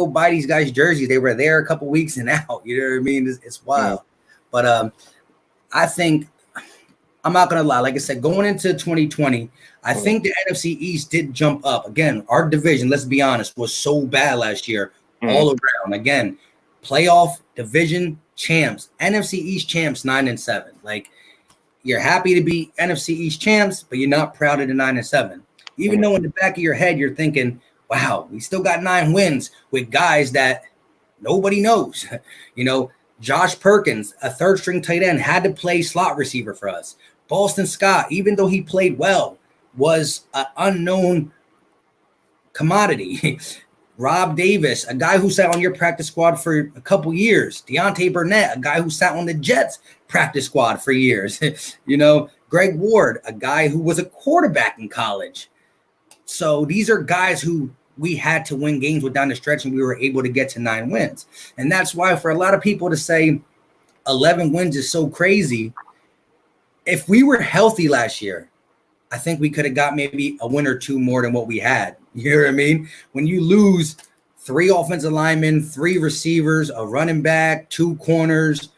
buy these guys' jerseys. They were there a couple weeks and out. You know what I mean? It's wild. But I think I'm not gonna lie. Like I said, going into 2020, I think the NFC East did jump up. Again, our division, let's be honest, was so bad last year all around. Again, playoff division champs, NFC East champs, 9-7. Like, you're happy to be NFC East champs, but you're not proud of the 9-7. Even though in the back of your head you're thinking, wow, we still got 9 wins with guys that nobody knows. Josh Perkins, a third-string tight end, had to play slot receiver for us. Boston Scott, even though he played well, was an unknown commodity. Rob Davis, a guy who sat on your practice squad for a couple years. Deontay Burnett, a guy who sat on the Jets practice squad for years. Greg Ward, a guy who was a quarterback in college. So these are guys who we had to win games with down the stretch, and we were able to get to 9 wins. And that's why for a lot of people to say 11 wins is so crazy, if we were healthy last year, I think we could have got maybe a win or 2 more than what we had. You know what I mean? When you lose 3 offensive linemen, 3 receivers, a running back, 2 corners,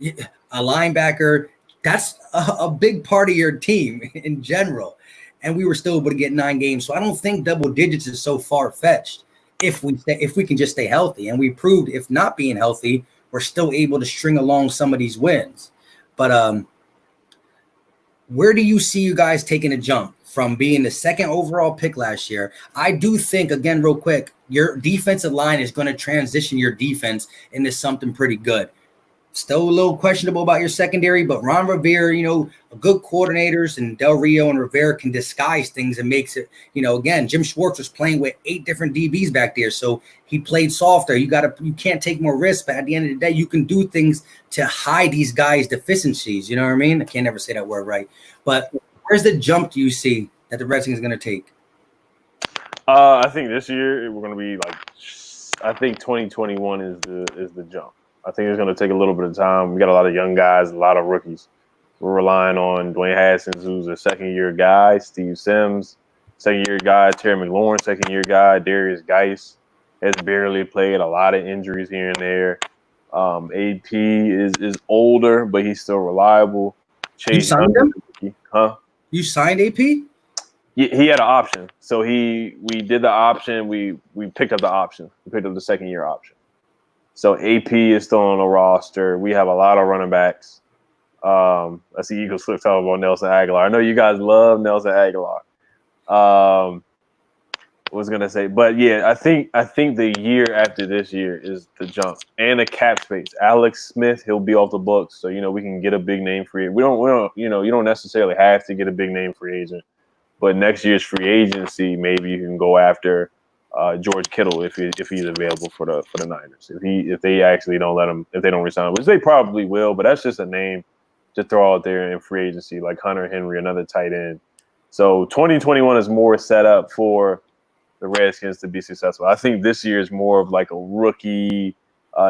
a linebacker, that's a big part of your team in general. And we were still able to get 9 games. So I don't think double digits is so far-fetched if we can just stay healthy. And we proved, if not being healthy, we're still able to string along some of these wins. But where do you see you guys taking a jump from being the 2nd overall pick last year? I do think, again, real quick, your defensive line is going to transition your defense into something pretty good. Still a little questionable about your secondary, but Ron Rivera, good coordinators, and Del Rio and Rivera can disguise things and makes it, again, Jim Schwartz was playing with 8 different DBs back there. So he played softer. You can't take more risks, but at the end of the day, you can do things to hide these guys' deficiencies. You know what I mean? I can't ever say that word right. But where's the jump do you see that the Redskins is going to take? I think this year we're going to be I think 2021 is the jump. I think it's going to take a little bit of time. We got a lot of young guys, a lot of rookies. We're relying on Dwayne Haskins, who's a 2nd-year guy, Steve Sims, 2nd-year guy, Terry McLaurin, 2nd-year guy, Darius Geis has barely played, a lot of injuries here and there. AP is older, but he's still reliable. Chase you signed him? Huh? You signed AP? He had an option. So we did the option. We picked up the option. We picked up the 2nd-year option. So AP is still on the roster. We have a lot of running backs. I see Eagles flip talking about Nelson Aguilar. I know you guys love Nelson Aguilar. Was gonna say, but yeah, I think the year after this year is the jump and the cap space. Alex Smith, he'll be off the books, so we can get a big name free agent. We don't you don't necessarily have to get a big name free agent, but next year's free agency, maybe you can go after George Kittle if he's available for the Niners. If they actually don't let him, if they don't resign, which they probably will, but that's just a name to throw out there in free agency, like Hunter Henry, another tight end. So 2021 is more set up for the Redskins to be successful. I think this year is more of like a rookie,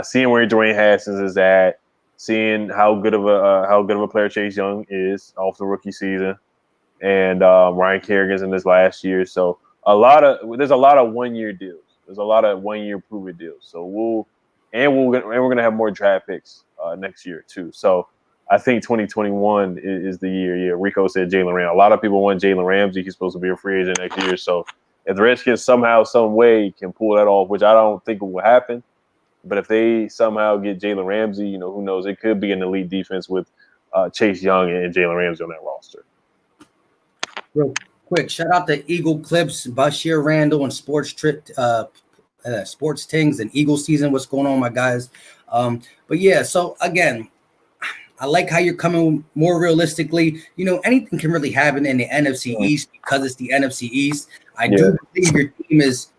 seeing where Dwayne Haskins is at, seeing how good of a player Chase Young is off the rookie season, and Ryan Kerrigan's in this last year. So there's a lot of 1-year deals. There's a lot of 1-year prove-it deals. So we're gonna have more draft picks next year too. So I think 2021 is the year. Yeah, Rico said Jalen Ramsey. A lot of people want Jalen Ramsey. He's supposed to be a free agent next year. So if the Redskins somehow, some way can pull that off, which I don't think will happen, but if they somehow get Jalen Ramsey, who knows? It could be an elite defense with Chase Young and Jalen Ramsey on that roster. Real quick, shout out to Eagle Clips, Bashir Randall, and Sports Tings and Eagle Season. What's going on, my guys? But yeah, so again, I like how you're coming more realistically. Anything can really happen in the NFC East because it's the NFC East. I do believe your team is,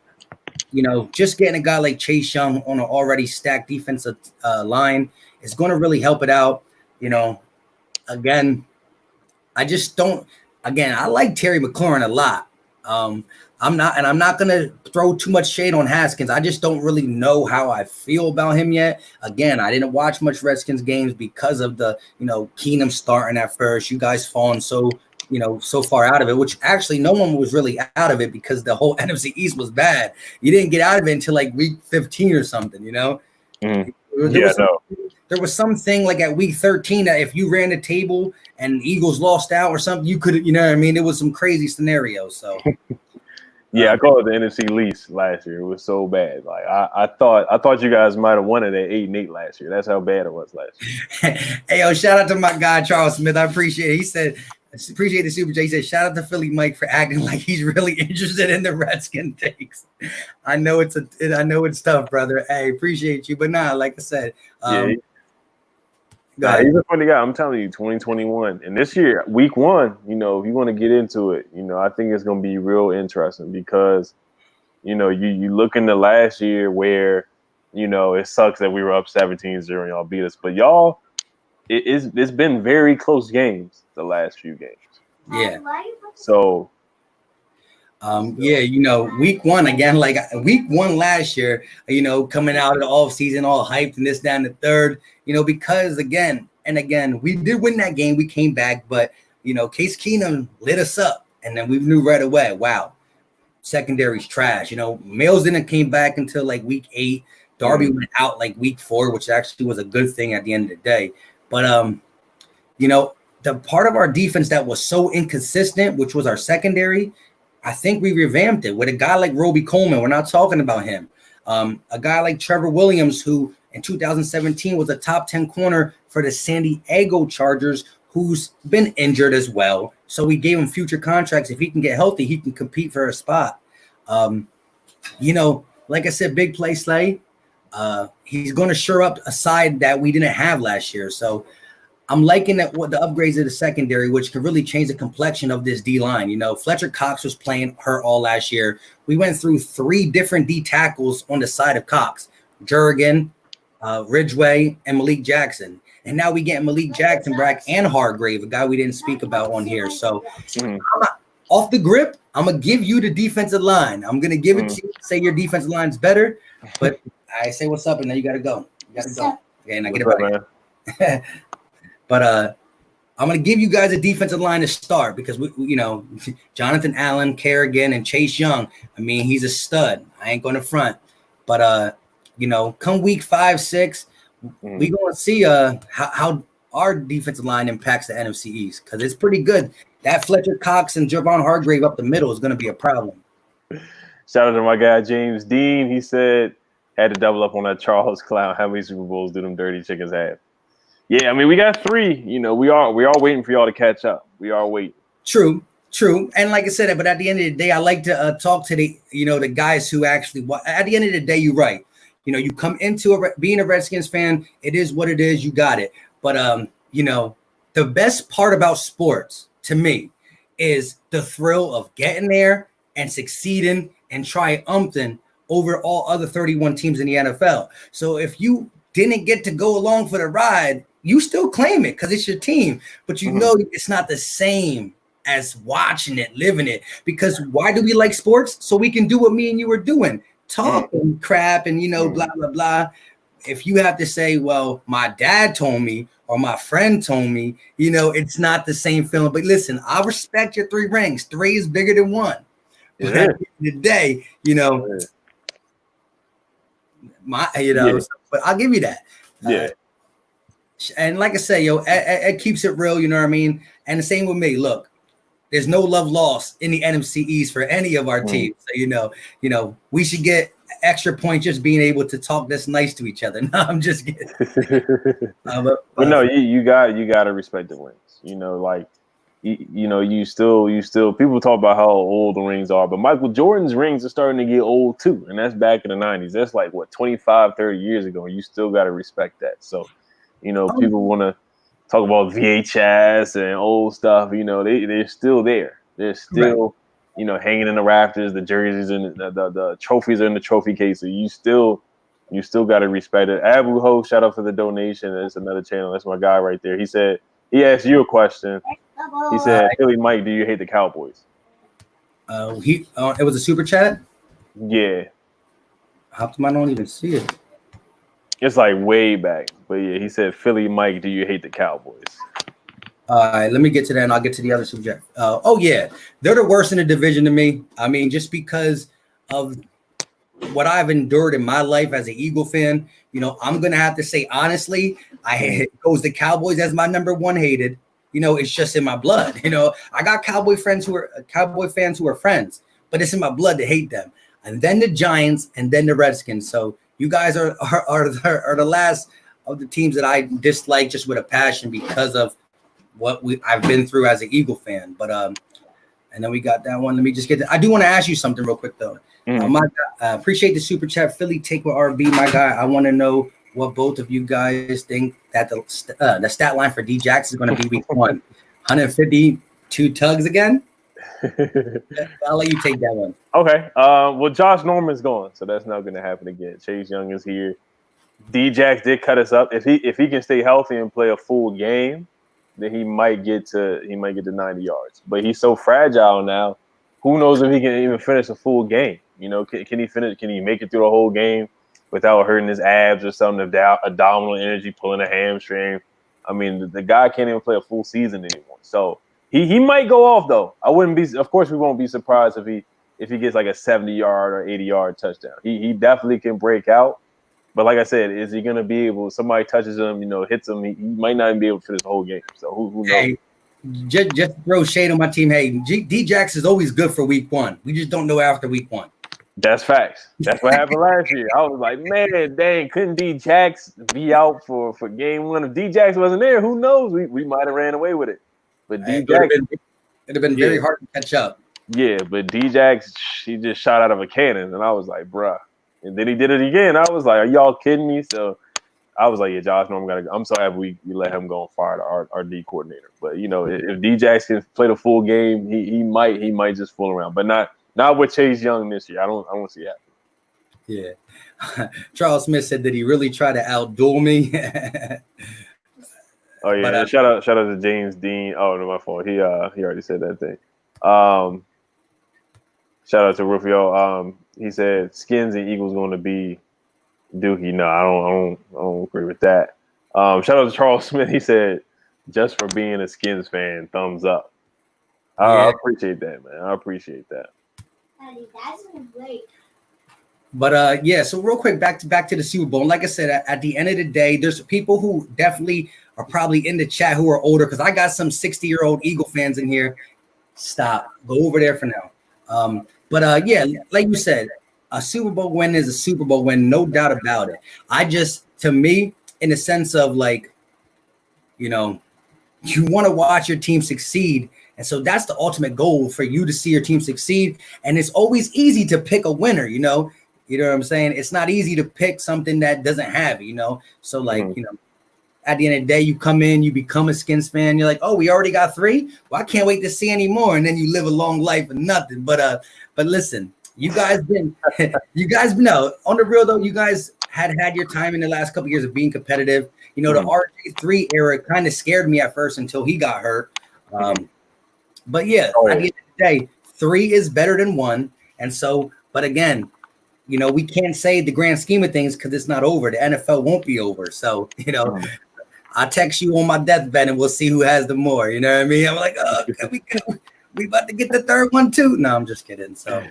just getting a guy like Chase Young on an already stacked defensive line is going to really help it out. Again, I like Terry McLaurin a lot. I'm not gonna throw too much shade on Haskins. I just don't really know how I feel about him yet. Again, I didn't watch much Redskins games because of the Keenum starting at first. You guys falling so far out of it, which actually no one was really out of it because the whole NFC East was bad. You didn't get out of it until like week 15 or something. There was something like at week 13 that if you ran the table and Eagles lost out or something, you could, what I mean? It was some crazy scenarios. So yeah, I called it the NFC least last year. It was so bad. Like I thought you guys might have won it at 8-8 last year. That's how bad it was last year. Hey, yo, shout out to my guy Charles Smith. I appreciate it. He said, appreciate the Super J. He said, shout out to Philly Mike for acting like he's really interested in the Redskin takes. I know it's tough, brother. Hey, appreciate you. But nah, like I said, he's a funny guy. I'm telling you, 2021. And this year, week 1, if you want to get into it, I think it's going to be real interesting because, you look into last year where, it sucks that we were up 17-0 and y'all beat us. But y'all, it's been very close games the last few games. Yeah. So. Week 1 again, like week 1 last year, coming out of the off season, all hyped and this, that, and the third, because again, we did win that game. We came back, but Case Keenum lit us up, and then we knew right away, wow, secondary's trash. Mills didn't came back until like week 8. Darby went out like week 4, which actually was a good thing at the end of the day. But the part of our defense that was so inconsistent, which was our secondary, I think we revamped it with a guy like Roby Coleman. We're not talking about him. A guy like Trevor Williams, who in 2017 was a top 10 corner for the San Diego Chargers, who's been injured as well. So we gave him future contracts. If he can get healthy, he can compete for a spot. Like I said, big play Slay. He's going to shore up a side that we didn't have last year. So I'm liking that what the upgrades of the secondary, which could really change the complexion of this D line. Fletcher Cox was playing hurt all last year. We went through 3 different D tackles on the side of Cox: Jurgen, Ridgeway, and Malik Jackson. And now we get Malik Jackson back and Hargrave, a guy we didn't speak about on here. So off the grip, I'm gonna give you the defensive line. I'm gonna give it to you. Say your defensive line's better, but I say what's up, and then you gotta go. Okay, and I get it right. But I'm going to give you guys a defensive line to start because, Jonathan Allen, Kerrigan, and Chase Young, I mean, he's a stud. I ain't going to front. But, come week 5, 6, we're going to see how our defensive line impacts the NFC East because it's pretty good. That Fletcher Cox and Javon Hargrave up the middle is going to be a problem. Shout out to my guy, James Dean. He said, had to double up on that Charles Clown. How many Super Bowls do them dirty chickens have? Yeah, I mean, we got 3. We are waiting for y'all to catch up. We are waiting. True. And like I said, but at the end of the day, I like to talk to the guys who actually. At the end of the day, you're right. You come into being a Redskins fan. It is what it is. You got it. But the best part about sports to me is the thrill of getting there and succeeding and triumphing over all other 31 teams in the NFL. So if you didn't get to go along for the ride, you still claim it because it's your team, but it's not the same as watching it, living it. Because why do we like sports? So we can do what me and you were doing, talking crap and blah blah blah. If you have to say, well, my dad told me or my friend told me, it's not the same feeling. But listen, I respect your 3 rings. 3 is bigger than 1. But at the end of the day, but I'll give you that. Yeah. And like I say, it keeps it real, you know what I mean? And the same with me. Look, there's no love lost in the NFC East for any of our teams. So, we should get extra points just being able to talk this nice to each other. No, I'm just kidding. But no, you got to respect the wins. You still people talk about how old the rings are, but Michael Jordan's rings are starting to get old too. And that's back in the 90s. That's like 25, 30 years ago. And you still got to respect that. So, people want to talk about VHS and old stuff. They're still there. They're still, hanging in the rafters. The jerseys and the trophies are in the trophy case. So you still got to respect it. Abu Ho, shout out for the donation. That's another channel. That's my guy right there. He said he asked you a question. He said, Philly Mike, do you hate the Cowboys? It was a super chat. Yeah, How come I don't even see it? it's like way back. But yeah, he said, Philly Mike, do you hate the Cowboys? All right, let me get to that, and I'll get to the other subject. Oh yeah, they're the worst in the division to me. I mean, just because of what I've endured in my life as an Eagle fan, I'm gonna have to say honestly, it goes the Cowboys as my number one hated. It's just in my blood. I got Cowboy fans who are friends, but it's in my blood to hate them. And then the Giants, and then the Redskins. So you guys are the last of the teams that I dislike just with a passion because of what I've been through as an Eagle fan. But and then we got that one. Let me just get I do want to ask you something real quick though. Appreciate the super chat, Philly take with RB, my guy. I want to know what both of you guys think that the stat line for D-Jax is going to be week 1. 152 tugs again. I'll let you take that one. Okay. Well, Josh Norman's gone, so that's not going to happen again. Chase Young is here. D-Jax did cut us up. If he can stay healthy and play a full game, then he might get to 90 yards. But he's so fragile now. Who knows if he can even finish a full game? Can he finish? Can he make it through the whole game without hurting his abs or something? Abdominal energy, pulling a hamstring. I mean, the guy can't even play a full season anymore. So he might go off though. I wouldn't be. Of course, we won't be surprised if he gets like a 70-yard or 80-yard touchdown. He definitely can break out. But like I said, is he going to be able? Somebody touches him, hits him. He might not even be able to finish the whole game. So who knows? Hey, just throw shade on my team. Hey, D-Jax is always good for week 1. We just don't know after week 1. That's facts. That's what happened last year. I was like, man, dang, couldn't D-Jax be out for game 1? If D-Jax wasn't there, who knows? We might have ran away with it. But D-Jax, it'd have been very hard to catch up. Yeah, but D-Jax, he just shot out of a cannon, and I was like, bruh. And then he did it again. I was like, are y'all kidding me? So I was like, yeah, Josh Norman got to go. I'm so happy we let him go and fire our D coordinator. But, if D-Jax can play the full game, he might just fool around. But not with Chase Young this year. I don't see it happening. Yeah. Charles Smith said that he really tried to outduel me. Oh yeah, but, shout out to James Dean. Oh no, my fault. He already said that thing. Shout out to Rufio. He said Skins and Eagles going to be Dookie. No, I don't agree with that. Shout out to Charles Smith. He said just for being a Skins fan, thumbs up. I appreciate that, man. I appreciate that. That's great. But so real quick, back to the Super Bowl. And like I said, at the end of the day, there's people who definitely are probably in the chat who are older because I got some 60-year-old Eagle fans in here. Stop. Go over there for now. But like you said, a Super Bowl win is a Super Bowl win, no doubt about it. To me, in the sense of like, you want to watch your team succeed. And so that's the ultimate goal for you to see your team succeed. And it's always easy to pick a winner, You know what I'm saying? It's not easy to pick something that doesn't have it, So like, at the end of the day, you come in, you become a Skins fan. You're like, oh, we already got 3. Well, I can't wait to see any more. And then you live a long life and nothing. But listen, you guys know on the real though, you guys had your time in the last couple of years of being competitive. The RG3 era kind of scared me at first until he got hurt. But yeah, at the end of the day, 3 is better than 1. And so, but again, we can't say the grand scheme of things because it's not over. The NFL won't be over. So, I'll text you on my deathbed and we'll see who has the more. You know what I mean? I'm like, oh, we about to get the 3rd one too. No, I'm just kidding. So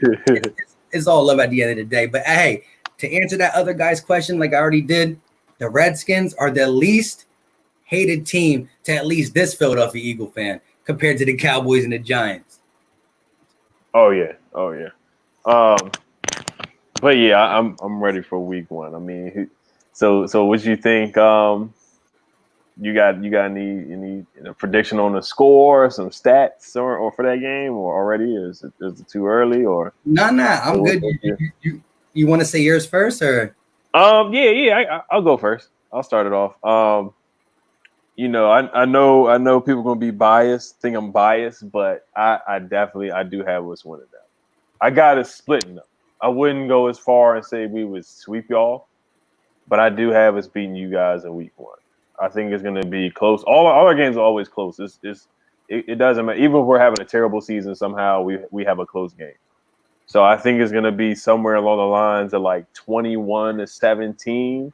it's all love at the end of the day. But hey, to answer that other guy's question, like I already did, the Redskins are the least hated team to at least this Philadelphia Eagle fan compared to the Cowboys and the Giants. Oh yeah. But yeah, I'm ready for week 1. I mean, so what you think? You got any prediction on the score, some stats, or for that game, or already is it too early or? No, I'm good. You want to say yours first or? I'll go first. I'll start it off. I know people are gonna be biased, think I'm biased, but I do have us winning that. I got us splitting them. I wouldn't go as far and say we would sweep y'all, but I do have us beating you guys in week 1. I think it's going to be close. All our games are always close. It's it doesn't matter. Even if we're having a terrible season, somehow we have a close game. So I think it's going to be somewhere along the lines of like 21-17.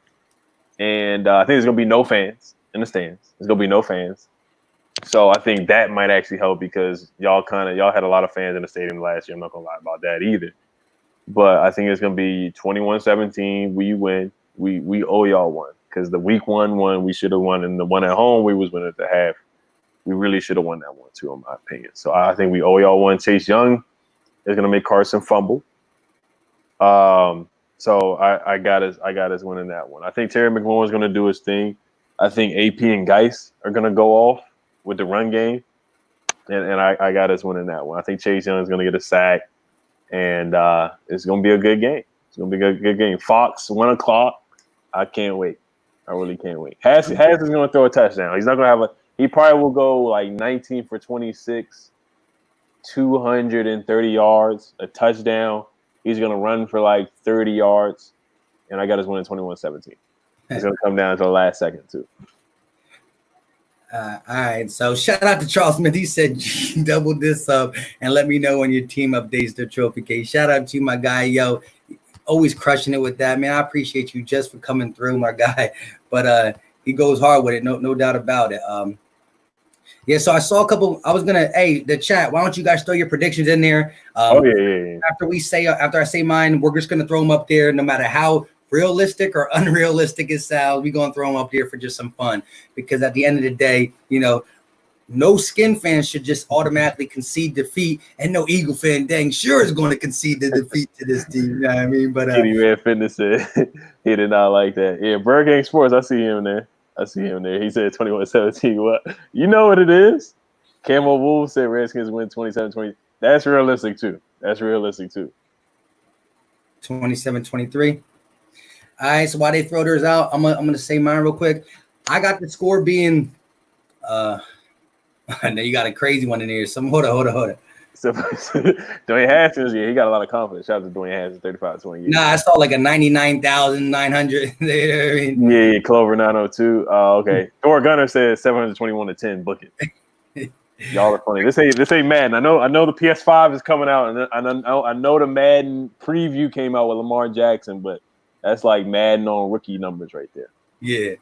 And I think there's going to be no fans in the stands. There's going to be no fans. So I think that might actually help because y'all had a lot of fans in the stadium last year. I'm not going to lie about that either. But I think it's going to be 21-17. We win. We owe y'all one because the week one we should have won, and the one at home we was winning at the half. We really should have won that one too, in my opinion. So I think we owe y'all one. Chase Young is going to make Carson fumble. So I got us winning that one. I think Terry McLaurin is going to do his thing. I think AP and Geis are going to go off with the run game, and I got us winning that one. I think Chase Young is going to get a sack, and it's going to be a good game. It's going to be a good game. Fox, 1 o'clock. I can't wait. I really can't wait. Hass is going to throw a touchdown. He's not going to have he probably will go like 19 for 26, 230 yards, a touchdown. He's going to run for like 30 yards, and I got us winning 21-17. It's going to come down to the last second, too. All right, so shout out to Charles Smith. He said, double this up and let me know when your team updates their trophy case. Shout out to you, my guy. Yo, always crushing it with that, man. I appreciate you just for coming through, my guy. But he goes hard with it, no doubt about it. Yeah, so I saw a couple. I was gonna, the chat. Why don't you guys throw your predictions in there? Yeah. After I say mine, we're just gonna throw them up there, no matter how realistic or unrealistic it sounds. We're gonna throw them up there for just some fun, because at the end of the day, no Skin fans should just automatically concede defeat, and no Eagle fan dang sure is going to concede the defeat to this team. You know what I mean? But Kitty Red Fitness said he did not like that. Yeah, Bird Gang Sports, I see him there. He said 21-17. What? You know what it is? Camo Wolves said Redskins win 27-20. That's realistic too. 27-23. All right, so while they throw theirs out, I'm gonna say mine real quick. I got the score being now you got a crazy one in here. Hold on. So Dwayne Haskins, he got a lot of confidence. Shout out to Dwayne Haskins, 35-20. Nah, I saw like a 99,900 there. I mean, yeah, Clover 902. Okay. Thor Gunner says 721-10. Book it. Y'all are funny. This ain't Madden. I know the PS5 is coming out, and I know the Madden preview came out with Lamar Jackson, but that's like Madden on rookie numbers right there. Yeah.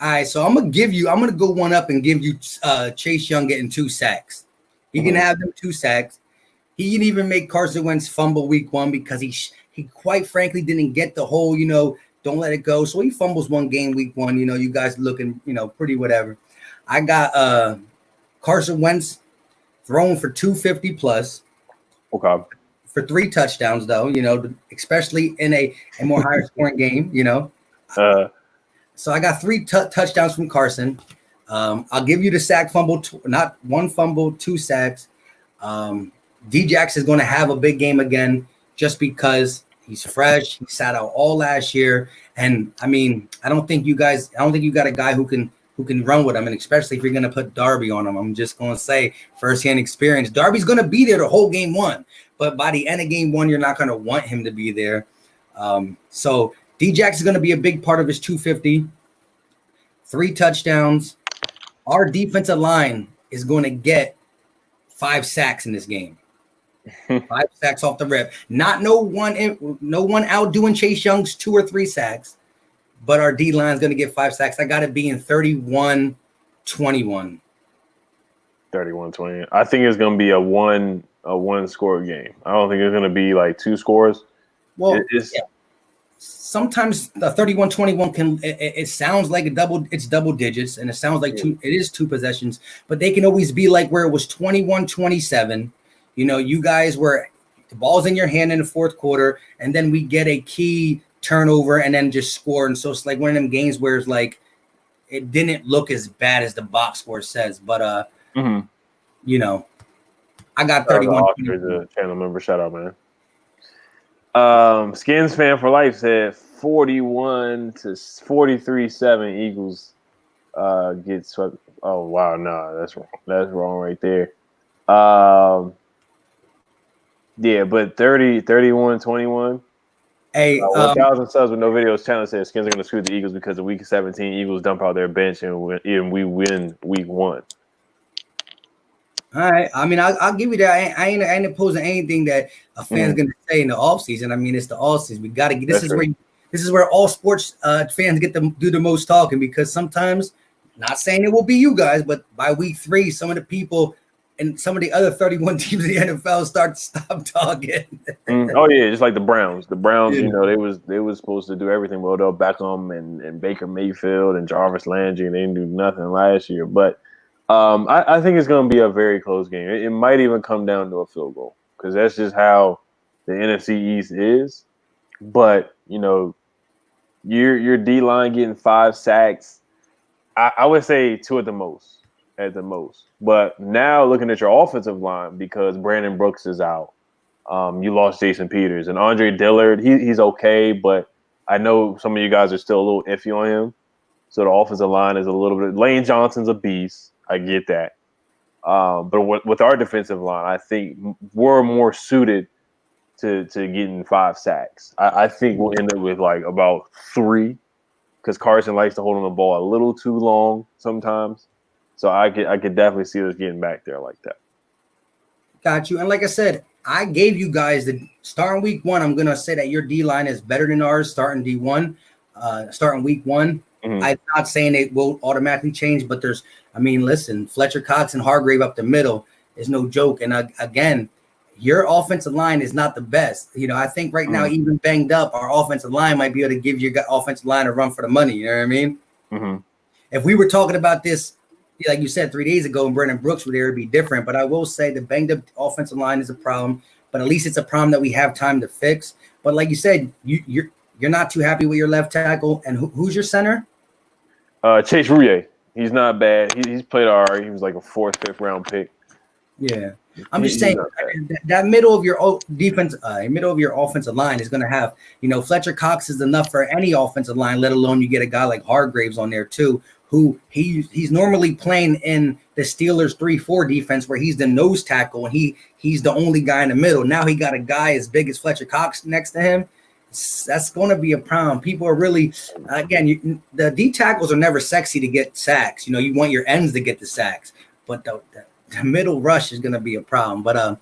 All right, so I'm gonna go one up and give you Chase Young getting 2 sacks. He can have them 2 sacks. He can even make Carson Wentz fumble week 1 because he quite frankly didn't get the whole, don't let it go. So he fumbles one game week 1. You guys looking, pretty whatever. I got Carson Wentz thrown for 250 plus. Okay. For 3 touchdowns though, especially in a more higher scoring game, So I got 3 touchdowns from Carson. I'll give you the sack fumble, not 1 fumble, 2 sacks. D-Jax is going to have a big game again just because he's fresh. He sat out all last year. And I mean, I don't think you got a guy who can run with him. And especially if you're going to put Darby on him, I'm just going to say firsthand experience. Darby's going to be there the whole game 1. But by the end of game 1, you're not going to want him to be there. So D-Jax is going to be a big part of his 250. 3 touchdowns. Our defensive line is going to get 5 sacks in this game. 5 sacks off the rip. No one outdoing Chase Young's 2 or 3 sacks, but our D line is going to get 5 sacks. I got it being 31-21. 31-20. I think it's going to be a one score game. I don't think it's going to be like 2 scores. Well, sometimes the 31-21 it sounds like it's double digits, and it sounds like it is 2 possessions, but they can always be like where it was 21-27. You guys were the ball's in your hand in the 4th quarter, and then we get a key turnover and then just score. And so it's like one of them games where it's like it didn't look as bad as the box score says, but I got 31. Channel member, shout out, man. Skins fan for life said 41-43-7 Eagles get swept. Oh wow, no, that's wrong. That's wrong right there. Yeah, but 31-21. Hey, 1,000 subs with no videos challenge says Skins are going to screw the Eagles because the week 17 Eagles dump out their bench and we win week 1. All right. I mean, I'll give you that. I ain't opposing anything that a fan's gonna say in the offseason. I mean, it's the offseason. We gotta get this is where all sports fans get to do the most talking, because sometimes, not saying it will be you guys, but by week 3, some of the people and some of the other 31 teams in the NFL start to stop talking. Oh yeah, just like the Browns. The Browns, Yeah. you know, they was supposed to do everything with Odell Beckham and Baker Mayfield and Jarvis Landry, and they didn't do nothing last year. But I think it's going to be a very close game. It might even come down to a field goal, because that's just how the NFC East is. But you know, your D line getting 5 sacks, I would say 2 at the most. But now looking at your offensive line, because Brandon Brooks is out, you lost Jason Peters and Andre Dillard. He's okay, but I know some of you guys are still a little iffy on him. So the offensive line is a little bit. Lane Johnson's a beast. I get that. But with our defensive line, I think we're more suited to getting 5 sacks. I think we'll end up with like about 3, because Carson likes to hold on the ball a little too long sometimes. So I could definitely see us getting back there like that. Got you. And like I said, I gave you guys the starting week 1. I'm gonna say that your D line is better than ours starting D1, starting week 1. I'm not saying it will automatically change, but listen, Fletcher Cox and Hargrave up the middle is no joke. And again, your offensive line is not the best. You know, I think right now, even banged up, our offensive line might be able to give your offensive line a run for the money. You know what I mean? Mm-hmm. If we were talking about this, like you said, 3 days ago, and Brandon Brooks were there, it'd be different. But I will say the banged up offensive line is a problem, but at least it's a problem that we have time to fix. But like you said, you're not too happy with your left tackle. And who's your center? Chase Rouillet. He's not bad. He's played all right. He was like a 4th, 5th round pick. Yeah. I'm just saying that middle of your defense, middle of your offensive line is going to have, Fletcher Cox is enough for any offensive line, let alone you get a guy like Hargraves on there too, who he's normally playing in the Steelers 3-4 defense where he's the nose tackle and he's the only guy in the middle. Now he got a guy as big as Fletcher Cox next to him. That's going to be a problem. People are really, again, the D tackles are never sexy to get sacks. You want your ends to get the sacks, but the middle rush is going to be a problem. But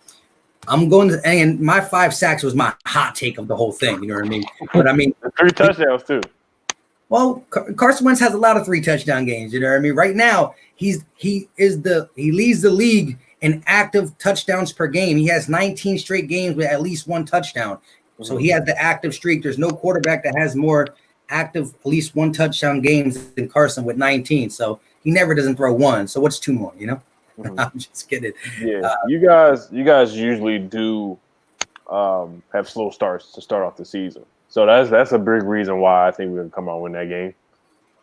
I'm going to, and my 5 sacks was my hot take of the whole thing. You know what I mean? But 3 touchdowns too. Well, Carson Wentz has a lot of 3 touchdown games. You know what I mean? Right now, he leads the league in active touchdowns per game. He has 19 straight games with at least 1 touchdown. So he has the active streak. There's no quarterback that has more active, at least 1 touchdown games than Carson with 19. So he never doesn't throw 1. So what's 2 more? I'm just kidding. Yeah, you guys usually do have slow starts to start off the season. So that's a big reason why I think we're gonna come out and win that game.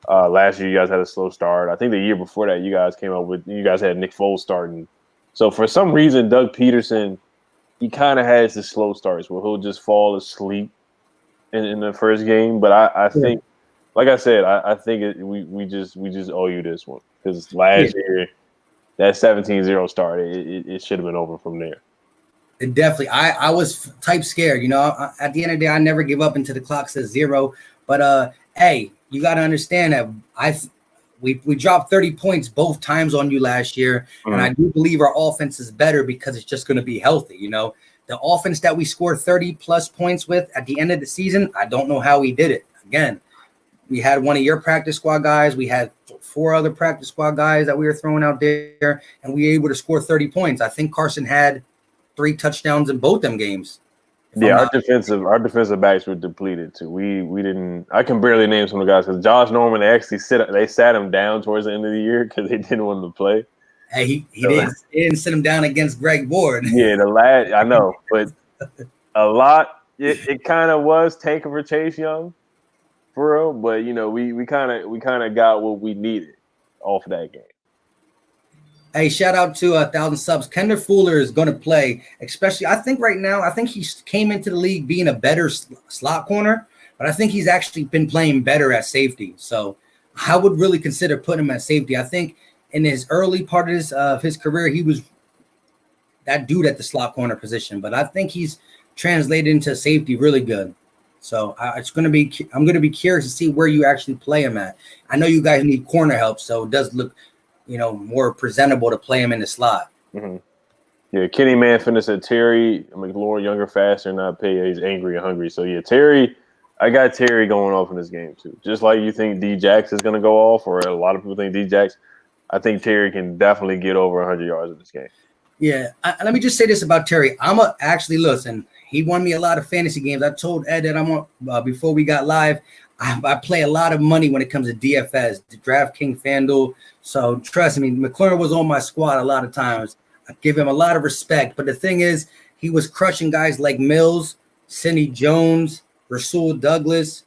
Last year you guys had a slow start. I think the year before that you guys had Nick Foles starting. So for some reason Doug Peterson, he kind of has the slow starts where he'll just fall asleep in the first game. But I think, like I said, I think we just owe you this one, because last year that 17-0 start, it should have been over from there. It definitely. I was type scared. At the end of the day, I never give up until the clock says 0. But hey, you got to understand that we dropped 30 points both times on you last year, and I do believe our offense is better because it's just going to be healthy. The offense that we scored 30 plus points with at the end of the season, I don't know how we did it. Again, we had one of your practice squad guys. We had 4 other practice squad guys that we were throwing out there, and we were able to score 30 points. I think Carson had 3 touchdowns in both them games. Yeah, our defensive backs were depleted too. We didn't. I can barely name some of the guys because Josh Norman they sat him down towards the end of the year because they didn't want him to play. Hey, he didn't sit him down against Greg Ward. Yeah, I know, but a lot. It kind of was tanking for Chase Young, for real. But we kind of got what we needed off of that game. Hey, shout out to 1,000 subs. Kendra Fuller is going to play, especially. I think right now, he came into the league being a better slot corner, but I think he's actually been playing better at safety. So I would really consider putting him at safety. I think in his early part of his career, he was that dude at the slot corner position, but I think he's translated into safety really good. So I'm going to be curious to see where you actually play him at. I know you guys need corner help, so it does look, more presentable to play him in the slot. Mm-hmm. Yeah, Kenny Man finished at Terry McLaurin, younger, faster, not pay. He's angry and hungry. So, yeah, Terry, I got Terry going off in this game, too. Just like you think D-Jax is going to go off, or a lot of people think D-Jax, I think Terry can definitely get over 100 yards in this game. Yeah, let me just say this about Terry. Actually, listen, he won me a lot of fantasy games. I told Ed that before we got live, I play a lot of money when it comes to DFS, the DraftKings, FanDuel. So trust me, McLaurin was on my squad a lot of times. I give him a lot of respect. But the thing is, he was crushing guys like Mills, Sidney Jones, Rasul Douglas.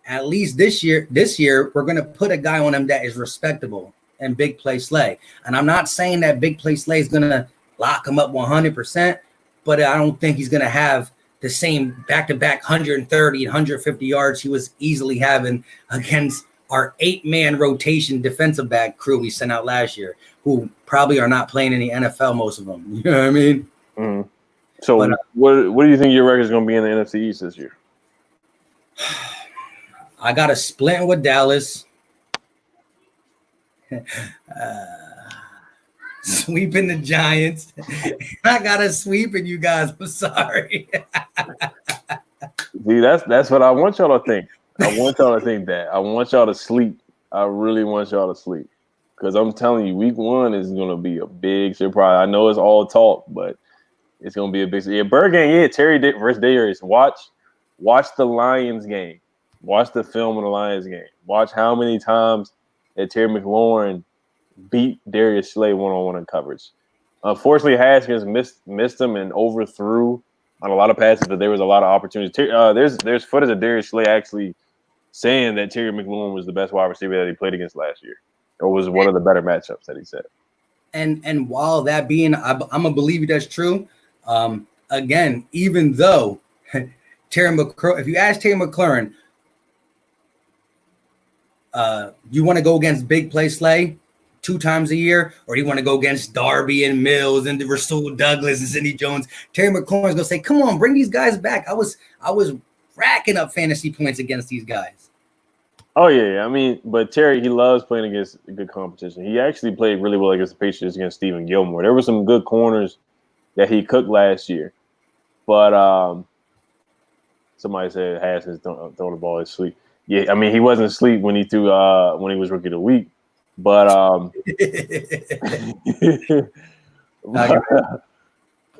At least this year, we're going to put a guy on him that is respectable and Big Play Slay. And I'm not saying that Big Play Slay is going to lock him up 100%, but I don't think he's going to have the same back-to-back 130 and 150 yards he was easily having against our 8-man rotation defensive back crew we sent out last year, who probably are not playing in the NFL, most of them. You know what I mean? Mm-hmm. So what do you think your record is going to be in the NFC East this year? I got a split with Dallas. Sweeping the Giants. I got a sweeping you guys. I'm sorry. See, that's what I want y'all to think. I want y'all to think that. I want y'all to sleep. I really want y'all to sleep. Because I'm telling you, week 1 is going to be a big surprise. I know it's all talk, but it's going to be a big surprise. Yeah, Bird game, yeah, Terry versus Darius. Watch the Lions game. Watch the film of the Lions game. Watch how many times that Terry McLaurin beat Darius Slay one-on-one in coverage. Unfortunately, Haskins missed him and overthrew on a lot of passes, but there was a lot of opportunities. There's footage of Darius Slay actually saying that Terry McLaurin was the best wide receiver that he played against last year, or was one of the better matchups that he said. And while that being, I'm gonna believe that's true. Again, even though Terry McLaurin, if you ask Terry McLaurin, you want to go against Big Play Slay 2 times a year, or do you want to go against Darby and Mills and Rasul Douglas and Sidney Jones? Terry McLaurin's gonna say, "Come on, bring these guys back." I was racking up fantasy points against these guys. Oh yeah, I mean, but Terry, he loves playing against good competition. He actually played really well against the Patriots against Stephen Gilmore. There were some good corners that he cooked last year, but somebody said Haskins don't throw the ball asleep. Yeah, I mean, he wasn't asleep when he threw when he was rookie of the week. But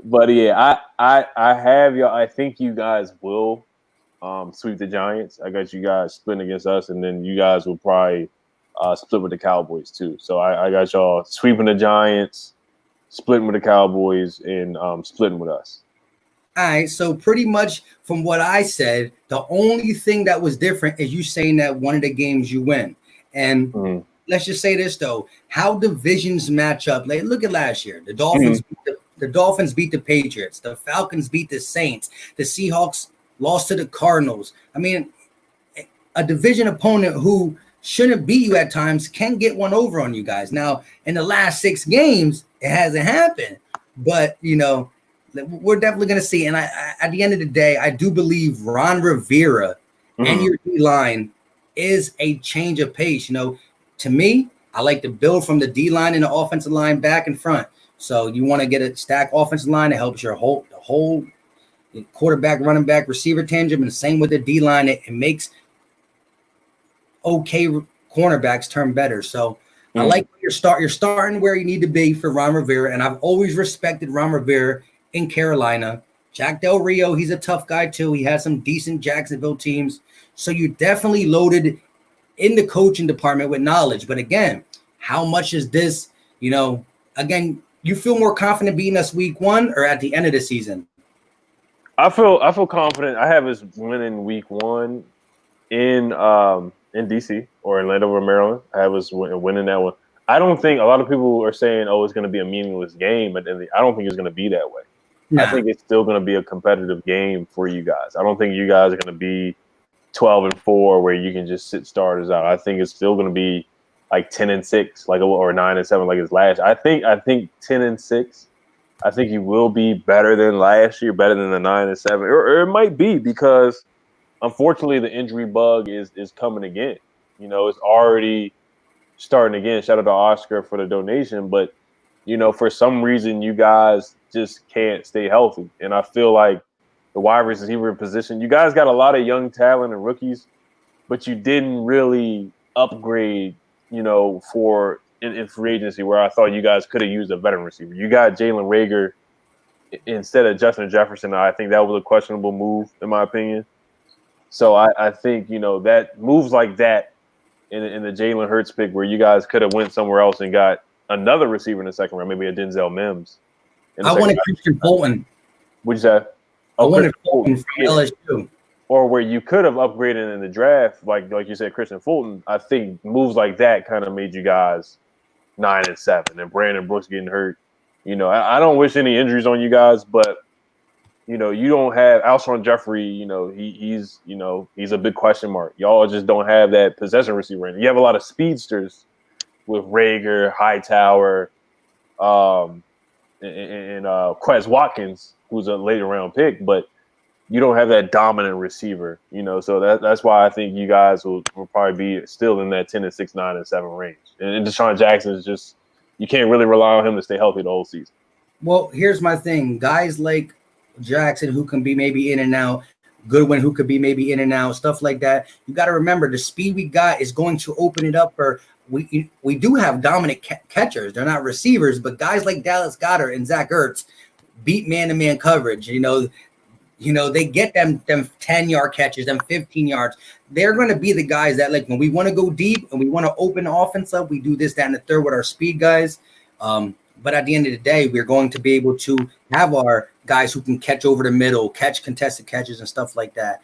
but yeah, I have y'all. I think you guys will sweep the Giants. I got you guys splitting against us, and then you guys will probably split with the Cowboys too. So I got y'all sweeping the Giants, splitting with the Cowboys, and splitting with us. All right, so pretty much from what I said, the only thing that was different is you saying that one of the games you win. And let's just say this though, how divisions match up. Like, look at last year. The Dolphins beat the Patriots, the Falcons beat the Saints, the Seahawks lost to the Cardinals. I mean, a division opponent who shouldn't beat you at times can get one over on you guys. Now, in the last 6 games, it hasn't happened. But you know, we're definitely going to see. And I at the end of the day, I do believe Ron Rivera and your D-line is a change of pace. You know, to me, I like to build from the D-line and the offensive line back and front. So you want to get a stack offensive line that helps your whole quarterback, running back, receiver tangent, and same with the D-line. It makes okay cornerbacks turn better. So I like you're starting where you need to be for Ron Rivera, and I've always respected Ron Rivera in Carolina. Jack Del Rio, he's a tough guy too. He had some decent Jacksonville teams. So you definitely loaded in the coaching department with knowledge. But again, how much is this, you know, again, you feel more confident beating us week 1 or at the end of the season? I feel confident. I have us winning week 1 in DC or in Landover, Maryland. I have us winning that one. I don't think a lot of people are saying, "Oh, it's going to be a meaningless game," but I don't think it's going to be that way. Nah. I think it's still going to be a competitive game for you guys. I don't think you guys are going to be 12-4 where you can just sit starters out. I think it's still going to be like 10-6, like or 9-7, like it's last. I think 10-6. I think you will be better than last year, better than the 9-7, or it might be because unfortunately the injury bug is coming again. You know, it's already starting again. Shout out to Oscar for the donation, but for some reason you guys just can't stay healthy. And I feel like the wide receiver position, you guys got a lot of young talent and rookies, but you didn't really upgrade, for in free agency where I thought you guys could have used a veteran receiver. You got Jalen Reagor instead of Justin Jefferson. I think that was a questionable move, in my opinion. So I think, that moves like that in the Jalen Hurts pick where you guys could have went somewhere else and got another receiver in the second round, maybe a Denzel Mims. I wanted Christian Fulton. What'd you say? I wanted Fulton from LSU. Or where you could have upgraded in the draft, like you said, Christian Fulton. I think moves like that kind of made you guys 9-7, and Brandon Brooks getting hurt. I don't wish any injuries on you guys, but you don't have Alshon Jeffrey. He's a big question mark. Y'all just don't have that possession receiver. You have a lot of speedsters with Reagor, Hightower, and Quez Watkins, who's a later round pick, but you don't have that dominant receiver, so that's why I think you guys will probably be still in that 10-6, 9-7 range. And Deshaun Jackson is just, you can't really rely on him to stay healthy the whole season. Well, here's my thing. Guys like Jackson, who can be maybe in and out, Goodwin, who could be maybe in and out, stuff like that. You got to remember the speed we got is going to open it up for, we do have dominant catchers. They're not receivers, but guys like Dallas Goedert and Zach Ertz beat man-to-man coverage, they get them 10-yard catches, them 15 yards. They're going to be the guys that, like, when we want to go deep and we want to open the offense up, we do this, that, and the third with our speed guys. But at the end of the day, we're going to be able to have our guys who can catch over the middle, catch contested catches and stuff like that.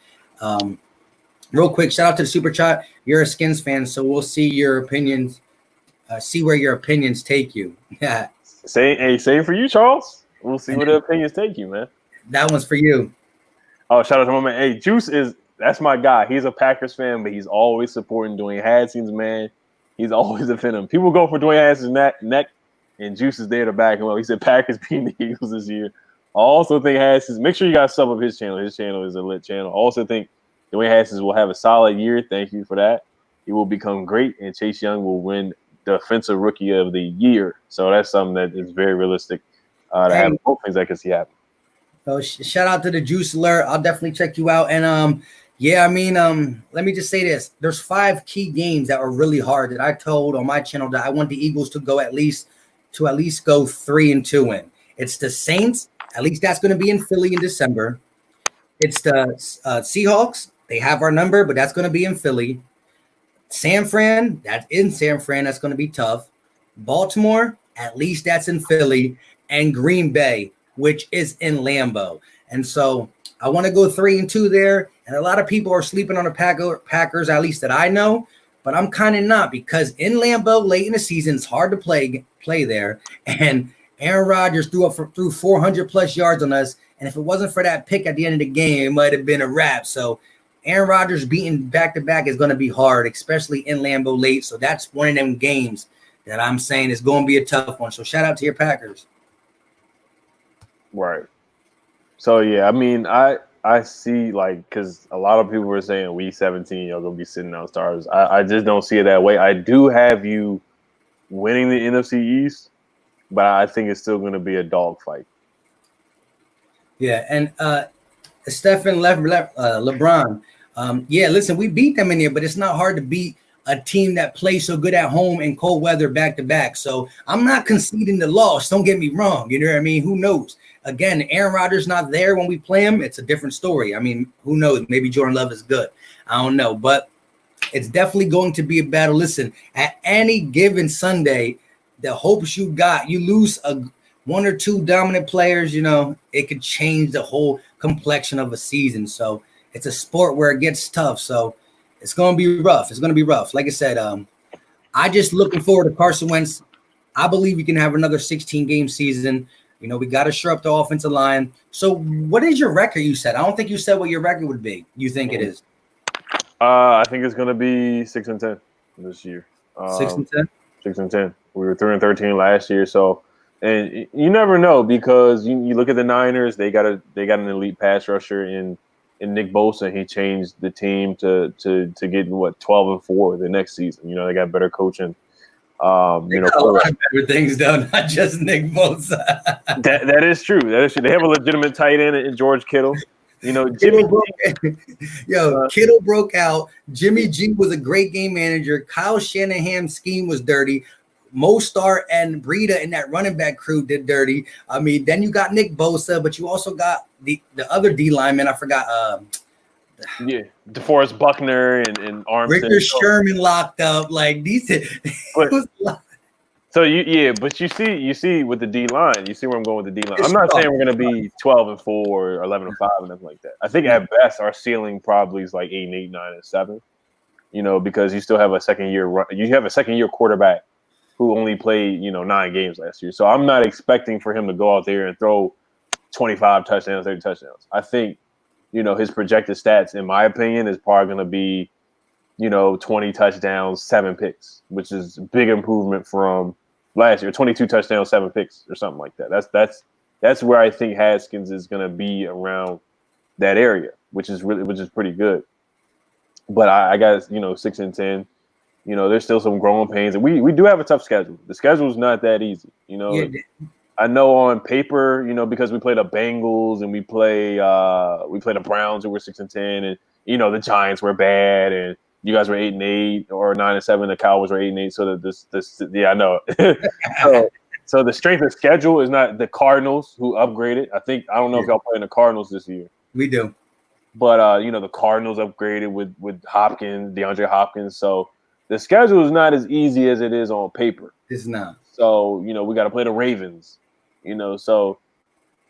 Real quick, shout out to the Super Chat. You're a Skins fan, so we'll see your opinions, see where your opinions take you. Yeah. Same for you, Charles. We'll see where the opinions take you, man. That one's for you. Oh, shout out to my man. Hey, Juice that's my guy. He's a Packers fan, but he's always supporting Dwayne Haskins, man. He's always defending him. People go for Dwayne Haskins' neck, and Juice is there to back him up. He said Packers beating the Eagles this year. I also think Haskins, make sure you guys sub up his channel. His channel is a lit channel. I also think Dwayne Haskins will have a solid year. Thank you for that. He will become great, and Chase Young will win Defensive Rookie of the Year. So that's something that is very realistic to have both things I can see happen. So shout out to the Juice Alert. I'll definitely check you out. And let me just say this. There's 5 key games that were really hard that I told on my channel that I want the Eagles to go at least go 3-2 in. It's the Saints. At least that's going to be in Philly in December. It's the Seahawks. They have our number, but that's going to be in Philly. San Fran, that's in San Fran. That's going to be tough. Baltimore, at least that's in Philly. And Green Bay, which is in Lambeau. And so I want to go 3-2 there. And a lot of people are sleeping on the Packers, at least that I know. But I'm kind of not, because in Lambeau late in the season, it's hard to play there. And Aaron Rodgers threw 400+ yards on us. And if it wasn't for that pick at the end of the game, it might have been a wrap. So Aaron Rodgers beating back-to-back is going to be hard, especially in Lambeau late. So that's one of them games that I'm saying is going to be a tough one. So shout out to your Packers. Right. So, yeah, I mean, I see, like, because a lot of people were saying week 17, you're going to be sitting on stars. I just don't see it that way. I do have you winning the NFC East, but I think it's still going to be a dogfight. Yeah, and Stephen LeBron, listen, we beat them in here, but it's not hard to beat a team that plays so good at home in cold weather back-to-back. So I'm not conceding the loss. Don't get me wrong. You know what I mean? Who knows? Again, Aaron Rodgers not there when we play him. It's a different story. I mean, who knows? Maybe Jordan Love is good. I don't know. But it's definitely going to be a battle. Listen, at any given Sunday, the hopes you got, you lose one or two dominant players, it could change the whole complexion of a season. So it's a sport where it gets tough. So it's going to be rough. It's going to be rough. Like I said, I just looking forward to Carson Wentz. I believe we can have another 16-game season. We got to shore up the offensive line. So what is your record, you said? I don't think you said what your record would be. You think it is? I think it's going to be 6-10 this year. 6-10? 6-10. We were 3-13 last year. So, and you never know, because you look at the Niners, they got an elite pass rusher in Nick Bosa, and he changed the team to get 12-4 the next season. They got better coaching. They got a lot of better things though, not just Nick Bosa. that is true. That is true. They have a legitimate tight end in George Kittle. You know, Kittle broke out. Jimmy G was a great game manager. Kyle Shanahan's scheme was dirty. Mostert and Breida in that running back crew did dirty. I mean, then you got Nick Bosa, but you also got the other D lineman. I forgot. DeForest Buckner and Armstead. Richard Sherman locked up. Like these. So but you see with the D line, you see where I'm going with the D line. I'm not saying we're going to be 12-4 or 11-5 and nothing like that. I think at best our ceiling probably is like 8-8, 9-7. You know, because you still have a second year quarterback who only played 9 games last year. So I'm not expecting for him to go out there and throw 25 touchdowns, 30 touchdowns. I think his projected stats, in my opinion, is probably going to be 20 touchdowns, 7 picks, which is a big improvement from last year, 22 touchdowns, 7 picks or something like that. That's where I think Haskins is going to be around that area, which is pretty good. But I got 6-10. There's still some growing pains, and we do have a tough schedule. The schedule is not that easy. I know on paper, because we play the Bengals and we play the Browns who were 6-10, and the Giants were bad, and you guys were 8-8 or 9-7. The Cowboys were 8-8. So I know. so the strength of schedule is not the Cardinals who upgraded. I don't know if y'all playing the Cardinals this year. We do, but the Cardinals upgraded with Hopkins, DeAndre Hopkins. So the schedule is not as easy as it is on paper. It's not. So we got to play the Ravens. So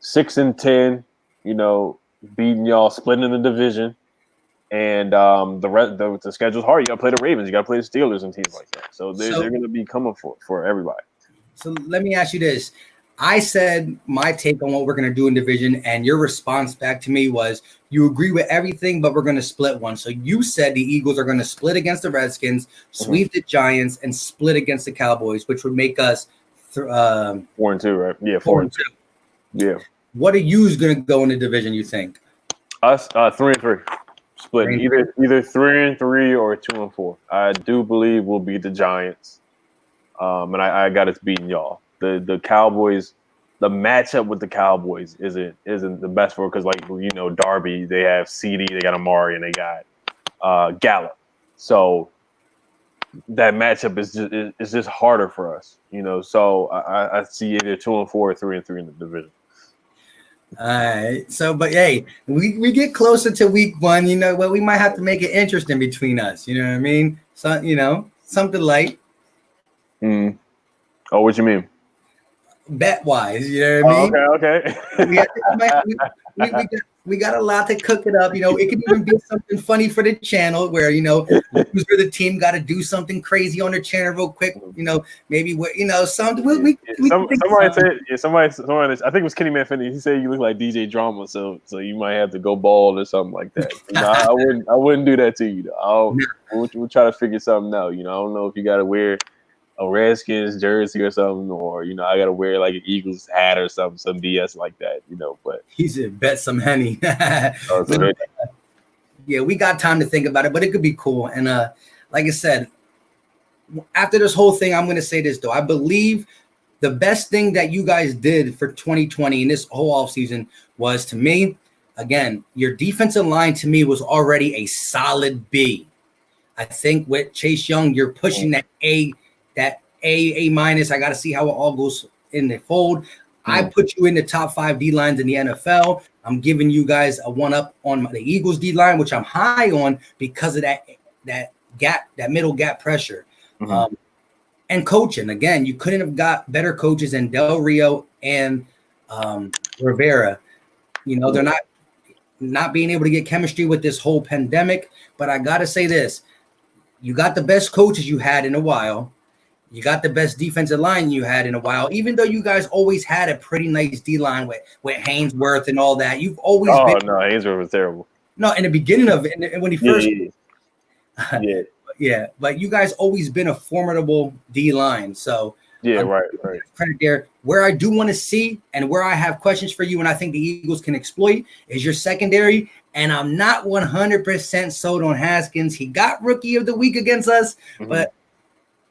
6-10. Beating y'all, splitting in the division. And the schedule's hard. You got to play the Ravens. You got to play the Steelers and teams like that. So they're going to be coming for everybody. So let me ask you this. I said my take on what we're going to do in division, and your response back to me was you agree with everything, but we're going to split one. So you said the Eagles are going to split against the Redskins, sweep the Giants, and split against the Cowboys, which would make us 4-2, right? Yeah, 4-2. Yeah. What are you going to go in the division, you think? Us, 3-3. Split either 3-3 or 2-4. I do believe we'll beat the Giants, and I got us beating y'all. The Cowboys, the matchup with the Cowboys isn't the best for, because Darby, they have CD, they got Amari, and they got Gallup. So that matchup is just harder for us. So I see either 2-4 or 3-3 in the division. All right. So, but hey, we get closer to week 1. We might have to make it interesting between us. You know what I mean? So, something light. Oh, what you mean? Bet wise, you know what I mean? Okay. We got a lot to cook it up. It could even be something funny for the channel where who's the team got to do something crazy on their channel real quick. Maybe something. Somebody said, I think it was Kenny Manfinney. He said you look like DJ Drama, so you might have to go bald or something like that. I wouldn't do that to you. We'll try to figure something out. I don't know if you got to wear a Redskins jersey or something, or I gotta wear like an Eagles hat or something, some BS like that, but he said bet some Henny. Yeah, we got time to think about it, but it could be cool. And like I said, after this whole thing, I'm gonna say this though. I believe the best thing that you guys did for 2020 in this whole offseason was, to me, again, your defensive line to me was already a solid B. I think with Chase Young, you're pushing that A minus. I got to see how it all goes in the fold. I put you in the top 5 D lines in the NFL. I'm giving you guys a 1-up on the Eagles D line, which I'm high on because of that gap, that middle gap pressure. And coaching. Again, you couldn't have got better coaches than Del Rio and Rivera. They're not being able to get chemistry with this whole pandemic. But I got to say this. You got the best coaches you had in a while. You got the best defensive line you had in a while, even though you guys always had a pretty nice D-line with Hainsworth and all that. You've always been. Oh, no, Hainsworth was terrible. No, in the beginning of it, when he first. Yeah, but you guys always been a formidable D-line. So. Yeah, right. Credit there. Where I do want to see and where I have questions for you and I think the Eagles can exploit is your secondary. And I'm not 100% sold on Haskins. He got Rookie of the Week against us, but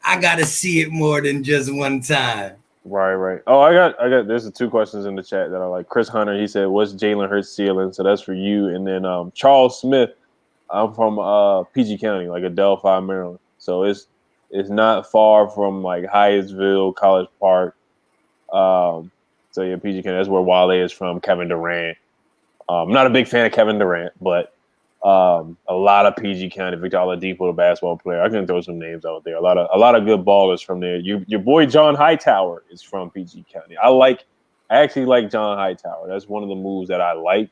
I gotta see it more than just one time. Right. Oh, I got. There's 2 questions in the chat that are like Chris Hunter. He said, "What's Jalen Hurts' ceiling?" So that's for you. And then Charles Smith. I'm from PG County, like Adelphi, Maryland. So it's not far from like Hyattsville, College Park. So yeah, PG County. That's where Wale is from. Kevin Durant. I'm not a big fan of Kevin Durant, but a lot of PG County, Victor Oladipo, the basketball player. I can throw some names out there. A lot of good ballers from there. Your boy John Hightower is from PG County. I actually like John Hightower. That's one of the moves that I like.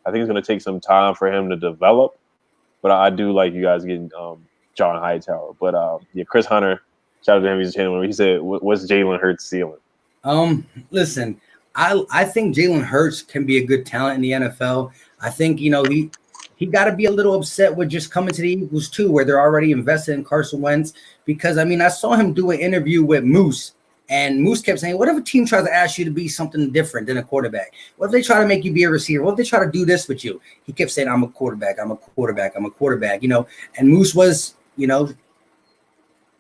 I think it's going to take some time for him to develop, but I do like you guys getting John Hightower. But yeah, Chris Hunter, shout out to him. He's a channel. He said, "What's Jalen Hurts' ceiling?" Listen, I think Jalen Hurts can be a good talent in the NFL. I think he got to be a little upset with just coming to the Eagles too, where they're already invested in Carson Wentz. Because I saw him do an interview with Moose, and Moose kept saying, "What if a team tries to ask you to be something different than a quarterback? What if they try to make you be a receiver? What if they try to do this with you?" He kept saying, "I'm a quarterback. I'm a quarterback. I'm a quarterback." And Moose was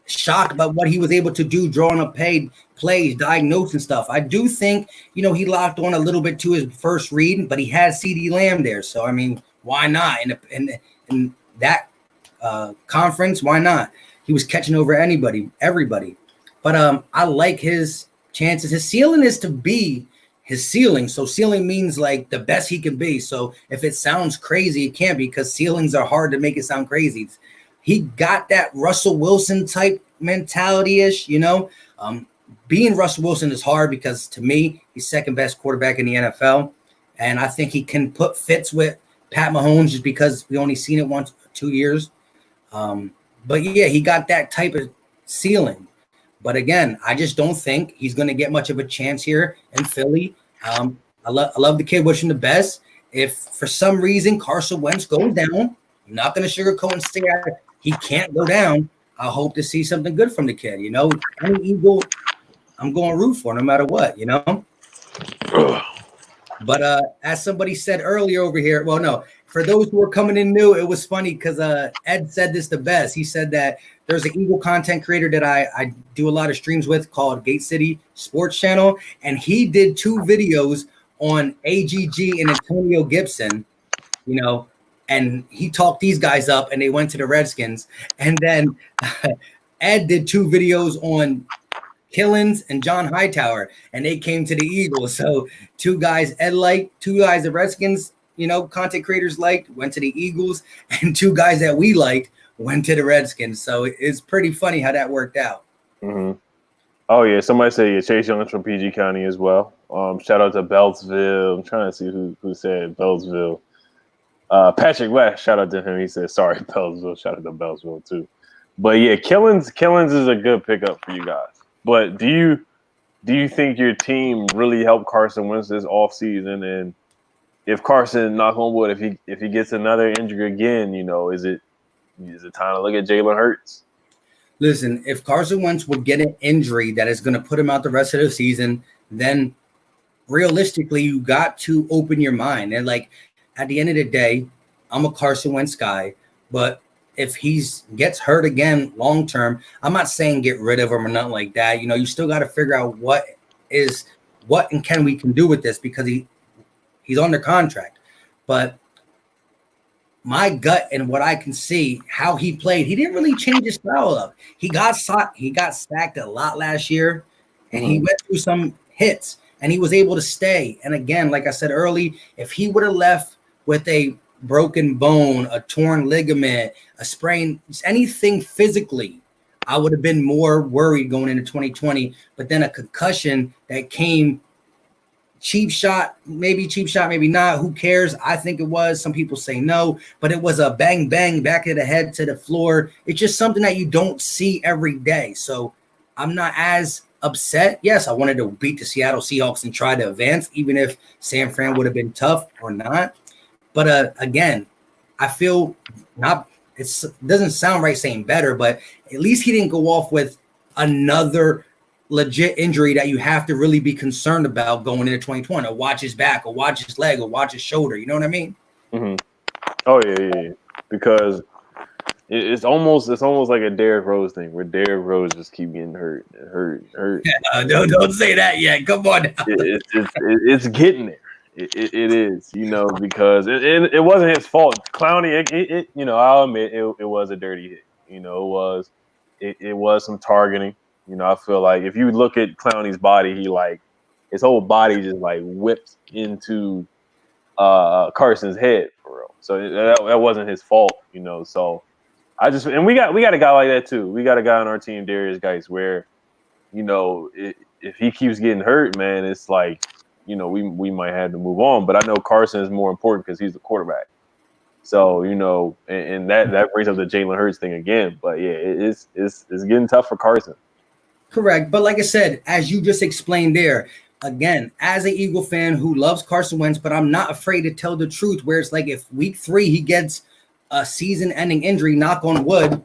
shocked about what he was able to do, drawing up paid plays, diagnose and stuff. I do think, he locked on a little bit to his first read, but he had CeeDee Lamb there. So, why not? In that conference, why not? He was catching over everybody. But I like his chances. His ceiling is to be his ceiling. So ceiling means like the best he can be. So if it sounds crazy, it can't be, because ceilings are hard to make it sound crazy. He got that Russell Wilson type mentality-ish, Being Russell Wilson is hard because, to me, he's second best quarterback in the NFL. And I think he can put fits with Pat Mahomes just because we only seen it once 2 years. But, yeah, he got that type of ceiling. But, again, I just don't think he's going to get much of a chance here in Philly. I love the kid, wish him the best. If, for some reason, Carson Wentz goes down, I'm not going to sugarcoat and say he can't go down. I hope to see something good from the kid. Any Eagle, I'm going to root for no matter what, But as somebody said earlier over here, well, no, for those who are coming in new, it was funny because Ed said this the best. He said that there's an Eagle content creator that I do a lot of streams with called Gate City Sports Channel, and he did 2 videos on AGG and Antonio Gibson, and he talked these guys up, and they went to the Redskins. And then Ed did 2 videos on Killins and John Hightower, and they came to the Eagles. So 2 guys Ed liked, 2 guys the Redskins, content creators liked, went to the Eagles, and 2 guys that we liked went to the Redskins. So it's pretty funny how that worked out. Mm-hmm. Oh, yeah. Somebody said Chase Young's from PG County as well. Shout out to Beltsville. I'm trying to see who said Beltsville. Patrick West, shout out to him. He said, sorry, Beltsville. Shout out to Beltsville, too. But, yeah, Killins is a good pickup for you guys. But do you think your team really helped Carson Wentz this offseason? And if Carson, knock on wood, if he gets another injury again, is it time to look at Jalen Hurts? Listen, if Carson Wentz would get an injury that is going to put him out the rest of the season, then realistically, you got to open your mind. And, at the end of the day, I'm a Carson Wentz guy, but if he gets hurt again long term, I'm not saying get rid of him or nothing like that. You still got to figure out what and can we do with this, because he's under contract. But my gut and what I can see, how he played, he didn't really change his style up. He got sacked a lot last year, and he went through some hits, and he was able to stay. And again, like I said early, if he would have left with a broken bone, a torn ligament, a sprain, anything physically, I would have been more worried going into 2020. But then a concussion that came, cheap shot, maybe not. Who cares? I think it was. Some people say no, but it was a bang, bang, back of the head to the floor. It's just something that you don't see every day. So I'm not as upset. Yes, I wanted to beat the Seattle Seahawks and try to advance, even if San Fran would have been tough or not. But again, I feel it doesn't sound right saying better, but at least he didn't go off with another legit injury that you have to really be concerned about going into 2020, or watch his back, or watch his leg, or watch his shoulder. You know what I mean? Mm-hmm. Oh, yeah. Because It's almost like a Derrick Rose thing where Derrick Rose just keep getting hurt. Don't say that yet. Come on now. It's getting there. It is, because it wasn't his fault. Clowney, I'll admit it was a dirty hit. It was some targeting. I feel like if you look at Clowney's body, his whole body just whipped into Carson's head for real. So that wasn't his fault, So we got a guy like that too. We got a guy on our team, Darius Geis, where if he keeps getting hurt, man, it's like we might have to move on. But I know Carson is more important because he's the quarterback. So and that brings up the Jalen Hurts thing again. But yeah, it's getting tough for Carson. Correct, but like I said, as you just explained there, again, as an Eagle fan who loves Carson Wentz, but I'm not afraid to tell the truth. Where it's like if week 3 he gets a season-ending injury, knock on wood,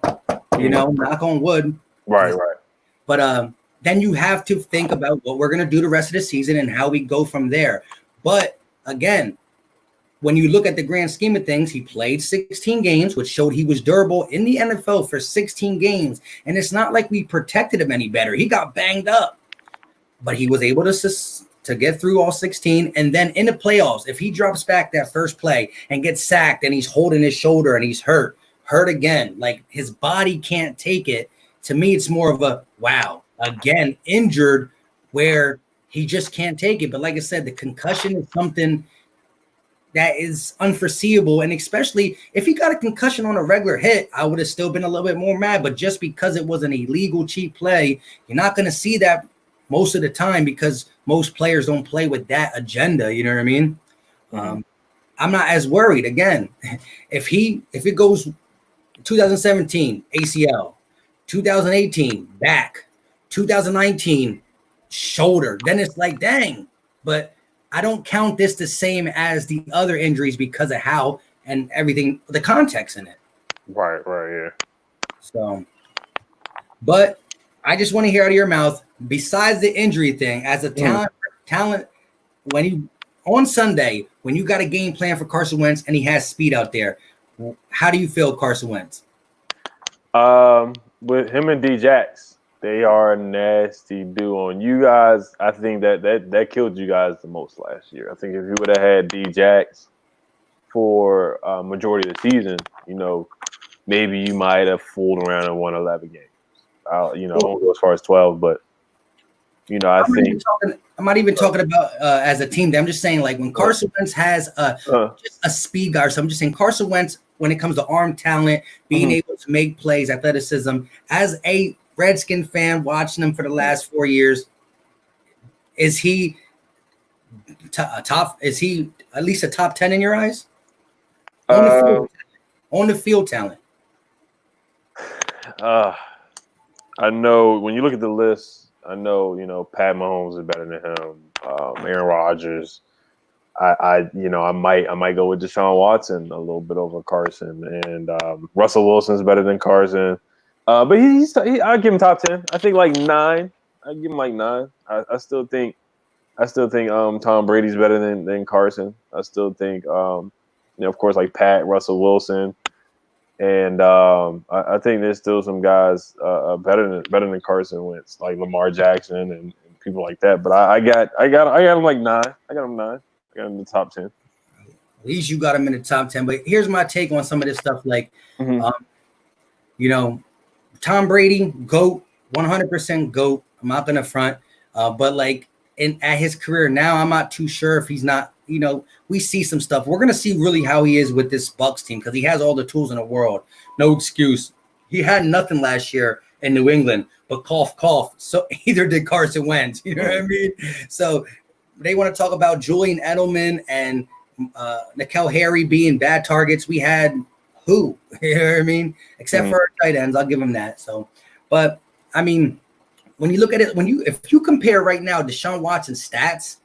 knock on wood. Right. But then you have to think about what we're going to do the rest of the season and how we go from there. But again, when you look at the grand scheme of things, he played 16 games, which showed he was durable in the NFL for 16 games. And it's not like we protected him any better. He got banged up, but he was able to get through all 16. And then in the playoffs, if he drops back that first play and gets sacked and he's holding his shoulder and he's hurt again, like his body can't take it. To me, it's more of a, wow, again, injured where he just can't take it. But like I said, the concussion is something that is unforeseeable. And especially if he got a concussion on a regular hit, I would have still been a little bit more mad. But just because it was an illegal cheap play, you're not going to see that most of the time because most players don't play with that agenda. You know what I mean? I'm not as worried. Again, if it goes 2017 ACL, 2018 back, 2019 shoulder, then it's like, dang. But I don't count this the same as the other injuries because of how and everything, the context in it. Right, yeah. So, but I just want to hear out of your mouth, besides the injury thing, as a talent, when you on Sunday, when you got a game plan for Carson Wentz and he has speed out there, how do you feel Carson Wentz? With him and D-Jax, they are a nasty duo. On you guys, I think that killed you guys the most last year. I think if you would have had D-Jax for majority of the season, maybe you might have fooled around and won 11 games. I won't go as far as 12, but I'm not even talking about as a team. I'm just saying, like when Carson Wentz has just a speed guy. So I'm just saying Carson Wentz, when it comes to arm talent, being able to make plays, athleticism, as a Redskin fan watching him for the last 4 years, is he top? Is he at least a top 10 in your eyes? On the field talent. I know when you look at the list, I know Pat Mahomes is better than him. Aaron Rodgers. I might go with Deshaun Watson a little bit over Carson, and Russell Wilson's better than Carson. But I give him top 10. I think like 9. I give him like 9. I still think Tom Brady's better than Carson. I still think of course like Pat, Russell Wilson, and I think there's still some guys better than Carson Wentz, like Lamar Jackson and people like that. But I got him like 9. I got him 9. I got him in the top 10. At least you got him in the top 10. But here's my take on some of this stuff. Like, Tom Brady, GOAT, 100% GOAT. I'm not going to front. But like at his career now, I'm not too sure if he's not, we see some stuff. We're going to see really how he is with this Bucs team because he has all the tools in the world. No excuse. He had nothing last year in New England, but cough, cough. So either did Carson Wentz. You know what I mean? So they want to talk about Julian Edelman and N'Keal Harry being bad targets. We had who? You know what I mean? Except for our tight ends. I'll give them that. So, but I mean, when you look at it, if you compare right now Deshaun Watson's stats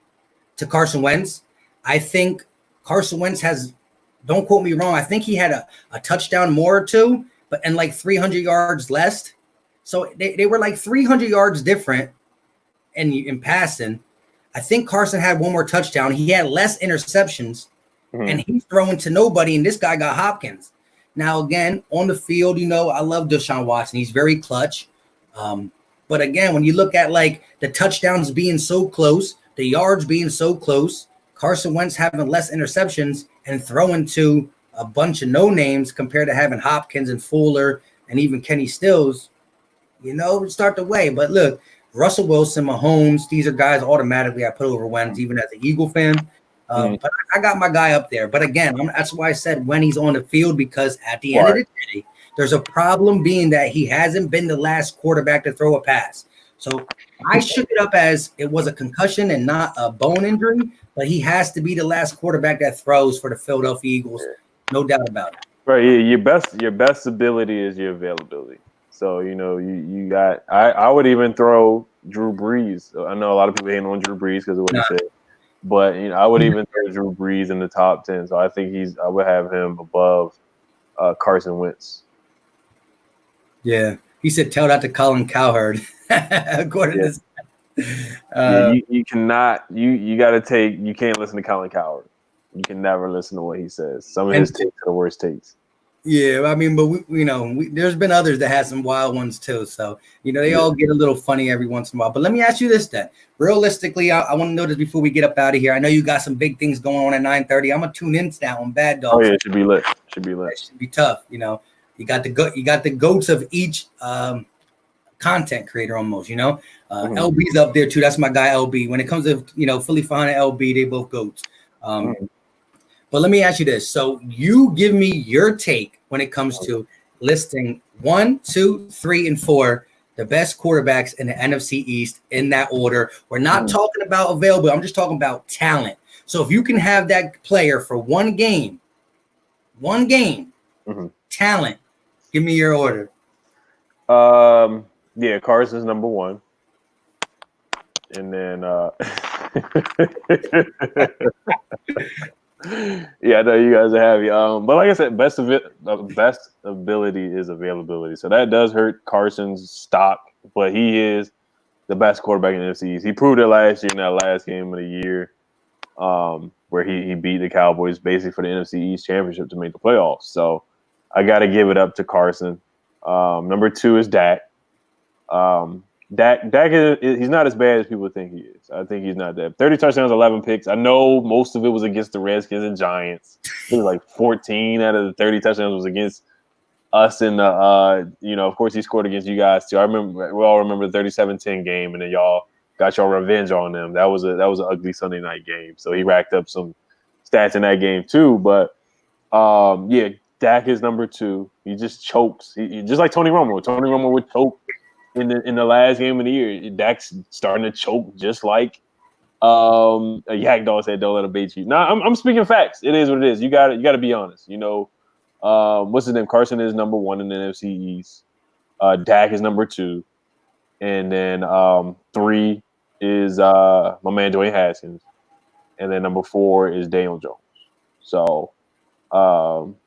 to Carson Wentz, I think Carson Wentz has, don't quote me wrong, I think he had a touchdown more or two, and like 300 yards less. So they were like 300 yards different in passing. I think Carson had one more touchdown. He had less interceptions, and he's throwing to nobody, and this guy got Hopkins. Now, again, on the field, I love Deshaun Watson. He's very clutch. But again, when you look at like the touchdowns being so close, the yards being so close, Carson Wentz having less interceptions and throwing to a bunch of no names compared to having Hopkins and Fuller and even Kenny Stills, start the way. But look, Russell Wilson, Mahomes, these are guys automatically I put over Wentz, even as an Eagle fan. But I got my guy up there. But again, that's why I said when he's on the field, because at the end of the day, there's a problem being that he hasn't been the last quarterback to throw a pass. So I shook it up as it was a concussion and not a bone injury, but he has to be the last quarterback that throws for the Philadelphia Eagles. No doubt about it. Right. Yeah, your best ability is your availability. So, you got I would even throw Drew Brees. I know a lot of people hating on Drew Brees because of what he said. But I would even throw Drew Brees in the top 10. So I think I would have him above Carson Wentz. Yeah, he said, "Tell that to Colin Cowherd." According to you cannot. You got to take. You can't listen to Colin Cowherd. You can never listen to what he says. Some of his takes are the worst takes. Yeah, I mean, but there's been others that had some wild ones too. So they all get a little funny every once in a while. But let me ask you this then. Realistically, I want to know this before we get up out of here. I know you got some big things going on at 9:30. I'm gonna tune in to that on Bad Dogs. Oh yeah, it should be lit. It should be tough. You got the goats of each content creator almost. LB's up there too. That's my guy LB. When it comes to Philly Fine and LB, they both goats. But let me ask you this. So you give me your take when it comes to listing 1, 2, 3, and 4, the best quarterbacks in the NFC East in that order. We're not talking about available. I'm just talking about talent. So if you can have that player for one game, talent, give me your order. Yeah, Carson's number 1. And then yeah, I know you guys are happy. But like I said, best ability is availability. So that does hurt Carson's stock, but he is the best quarterback in the NFC East. He proved it last year in that last game of the year, where he beat the Cowboys basically for the NFC East championship to make the playoffs. So I got to give it up to Carson. Number 2 is Dak. Dak he's not as bad as people think he is. I think he's not that. 30 touchdowns, 11 picks. I know most of it was against the Redskins and Giants. It was like 14 out of the 30 touchdowns was against us. And of course, he scored against you guys too. We all remember the 37-10 game, and then y'all got your revenge on them. That was an ugly Sunday night game. So he racked up some stats in that game too. But Dak is number 2. He just chokes. He just like Tony Romo. Tony Romo would choke in the last game of the year. Dak's starting to choke just like a yak dog said, "Don't let him bait you." Nah, I'm speaking facts. It is what it is. You got to be honest. What's his name? Carson is number 1 in the NFC East. Dak is number 2, and then 3 is my man Dwayne Haskins, and then number 4 is Daniel Jones. So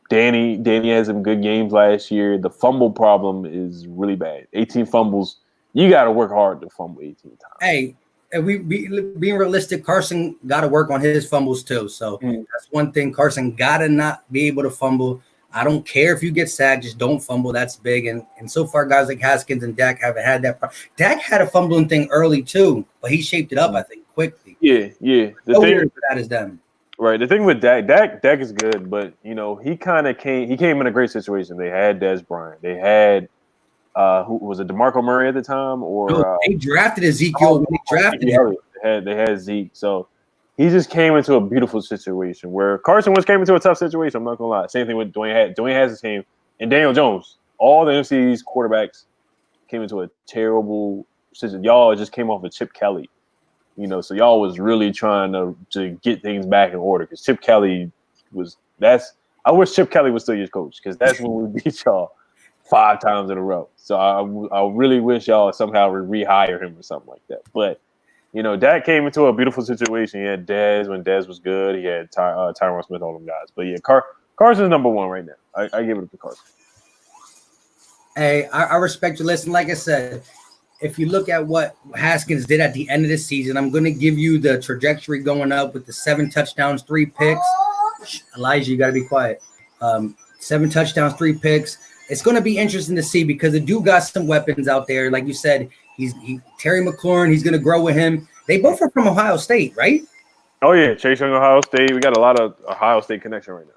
Danny had some good games last year. The fumble problem is really bad. 18 fumbles. You got to work hard to fumble 18 times. Hey, we being realistic, Carson got to work on his fumbles too. So that's one thing. Carson got to not be able to fumble. I don't care if you get sacked, just don't fumble. That's big. And so far, guys like Haskins and Dak haven't had that problem. Dak had a fumbling thing early too, but he shaped it up, I think, quickly. Yeah. The thing for that is them. Right. The thing with Dak is good, but he kind of came in a great situation. They had Dez Bryant. They had who was it, DeMarco Murray at the time, or they drafted Ezekiel when they drafted him. They had Zeke. So he just came into a beautiful situation where Carson Wentz came into a tough situation. I'm not gonna lie. Same thing with Dwayne. Dwayne has his team, and Daniel Jones. All the NFC's quarterbacks came into a terrible situation. Y'all just came off of Chip Kelly. So y'all was really trying to get things back in order because Chip Kelly I wish Chip Kelly was still your coach because that's when we beat y'all 5 times in a row. So I really wish y'all somehow rehire him or something like that. But Dak came into a beautiful situation. He had Dez when Dez was good. He had Tyron Smith, all them guys. But yeah, Carson's number 1 right now. I give it to Carson. Hey, I respect you. Listen, like I said, if you look at what Haskins did at the end of the season, I'm going to give you the trajectory going up with the 7 touchdowns, 3 picks. Elijah, you got to be quiet. 7 touchdowns, 3 picks. It's going to be interesting to see because the dude got some weapons out there. Like you said, Terry McLaurin, he's going to grow with him. They both are from Ohio State, right? Oh, yeah. Chase Young, Ohio State. We got a lot of Ohio State connection right now.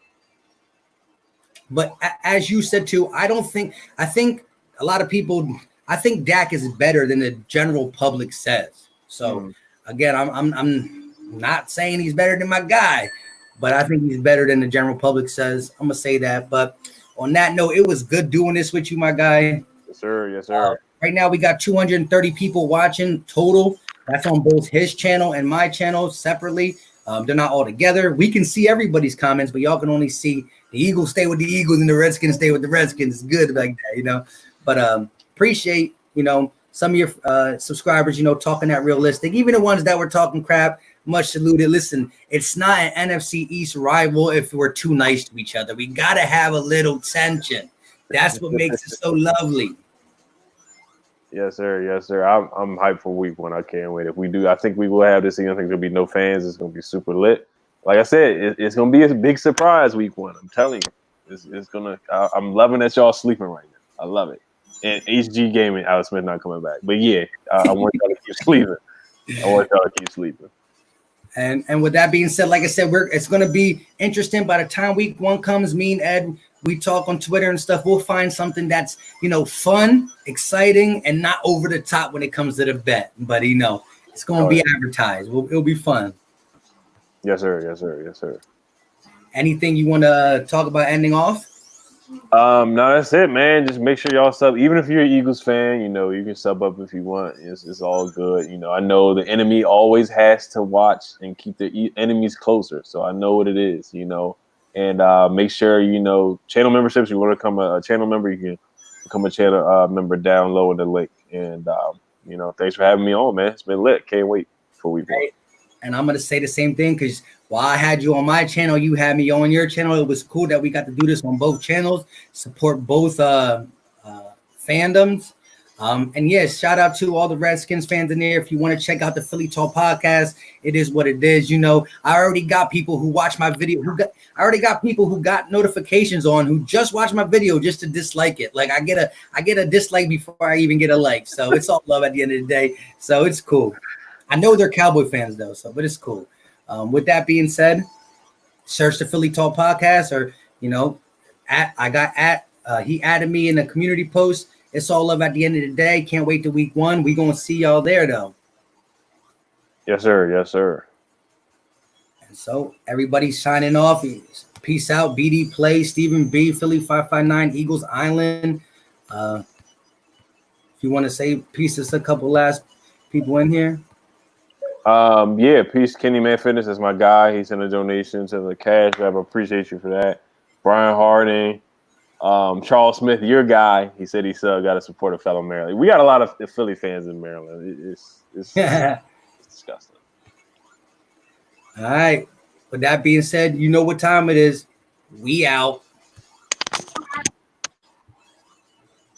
But as you said, too, I think a lot of people, I think Dak is better than the general public says. So, again, I'm not saying he's better than my guy, but I think he's better than the general public says. I'm going to say that. But on that note, it was good doing this with you, my guy. Yes, sir. Yes, sir. Right now, we got 230 people watching total. That's on both his channel and my channel separately. They're not all together. We can see everybody's comments, but y'all can only see the Eagles stay with the Eagles and the Redskins stay with the Redskins. It's good like that, But appreciate, some of your subscribers, talking that realistic. Even the ones that were talking crap, much saluted. Listen, it's not an NFC East rival if we're too nice to each other. We got to have a little tension. That's what makes it so lovely. Yes, sir. Yes, sir. I'm hyped for week 1. I can't wait. If we do, I think we will have this. I think there'll be no fans. It's going to be super lit. Like I said, it's going to be a big surprise week 1. I'm telling you. It's going to – I'm loving that y'all sleeping right now. I love it. And HG Gaming, Alex Smith not coming back. But, yeah, I want y'all to keep sleeping. And with that being said, like I said, it's going to be interesting. By the time week 1 comes, me and Ed, we talk on Twitter and stuff. We'll find something that's, fun, exciting, and not over the top when it comes to the bet. But, it's going to be advertised. It'll be fun. Yes, sir. Yes, sir. Yes, sir. Anything you want to talk about ending off? No, that's it, man. Just make sure y'all sub. Even if you're an Eagles fan, you can sub up if you want. It's all good. I know the enemy always has to watch and keep their enemies closer. So I know what it is, And make sure, channel memberships. You want to become a channel member, you can become a channel member down low in the link. And, thanks for having me on, man. It's been lit. Can't wait for week 1. And I'm going to say the same thing because while I had you on my channel, you had me on your channel. It was cool that we got to do this on both channels, support both fandoms. And yes, shout out to all the Redskins fans in there. If you want to check out the Philly Talk podcast, it is what it is. I already got people who watch my video. I already got people who got notifications on who just watch my video just to dislike it. Like I get a dislike before I even get a like. So it's all love at the end of the day. So it's cool. I know they're Cowboy fans though, but it's cool. With that being said, search the Philly Talk podcast, or he added me in a community post. It's all love at the end of the day. Can't wait to week 1. We gonna see y'all there though. Yes, sir. Yes, sir. And so everybody's signing off. Peace out. BD Play, Stephen B, Philly 559, Eagles Island. If you want to say peace to a couple last people in here. Yeah, peace. Kenny Man Fitness is my guy. He sent a donation to the cash app. I appreciate you for that. Brian Harding, Charles Smith, your guy. He said he's got to support a fellow Maryland. We got a lot of Philly fans in Maryland. It's disgusting. All right. With that being said, you know what time it is. We out.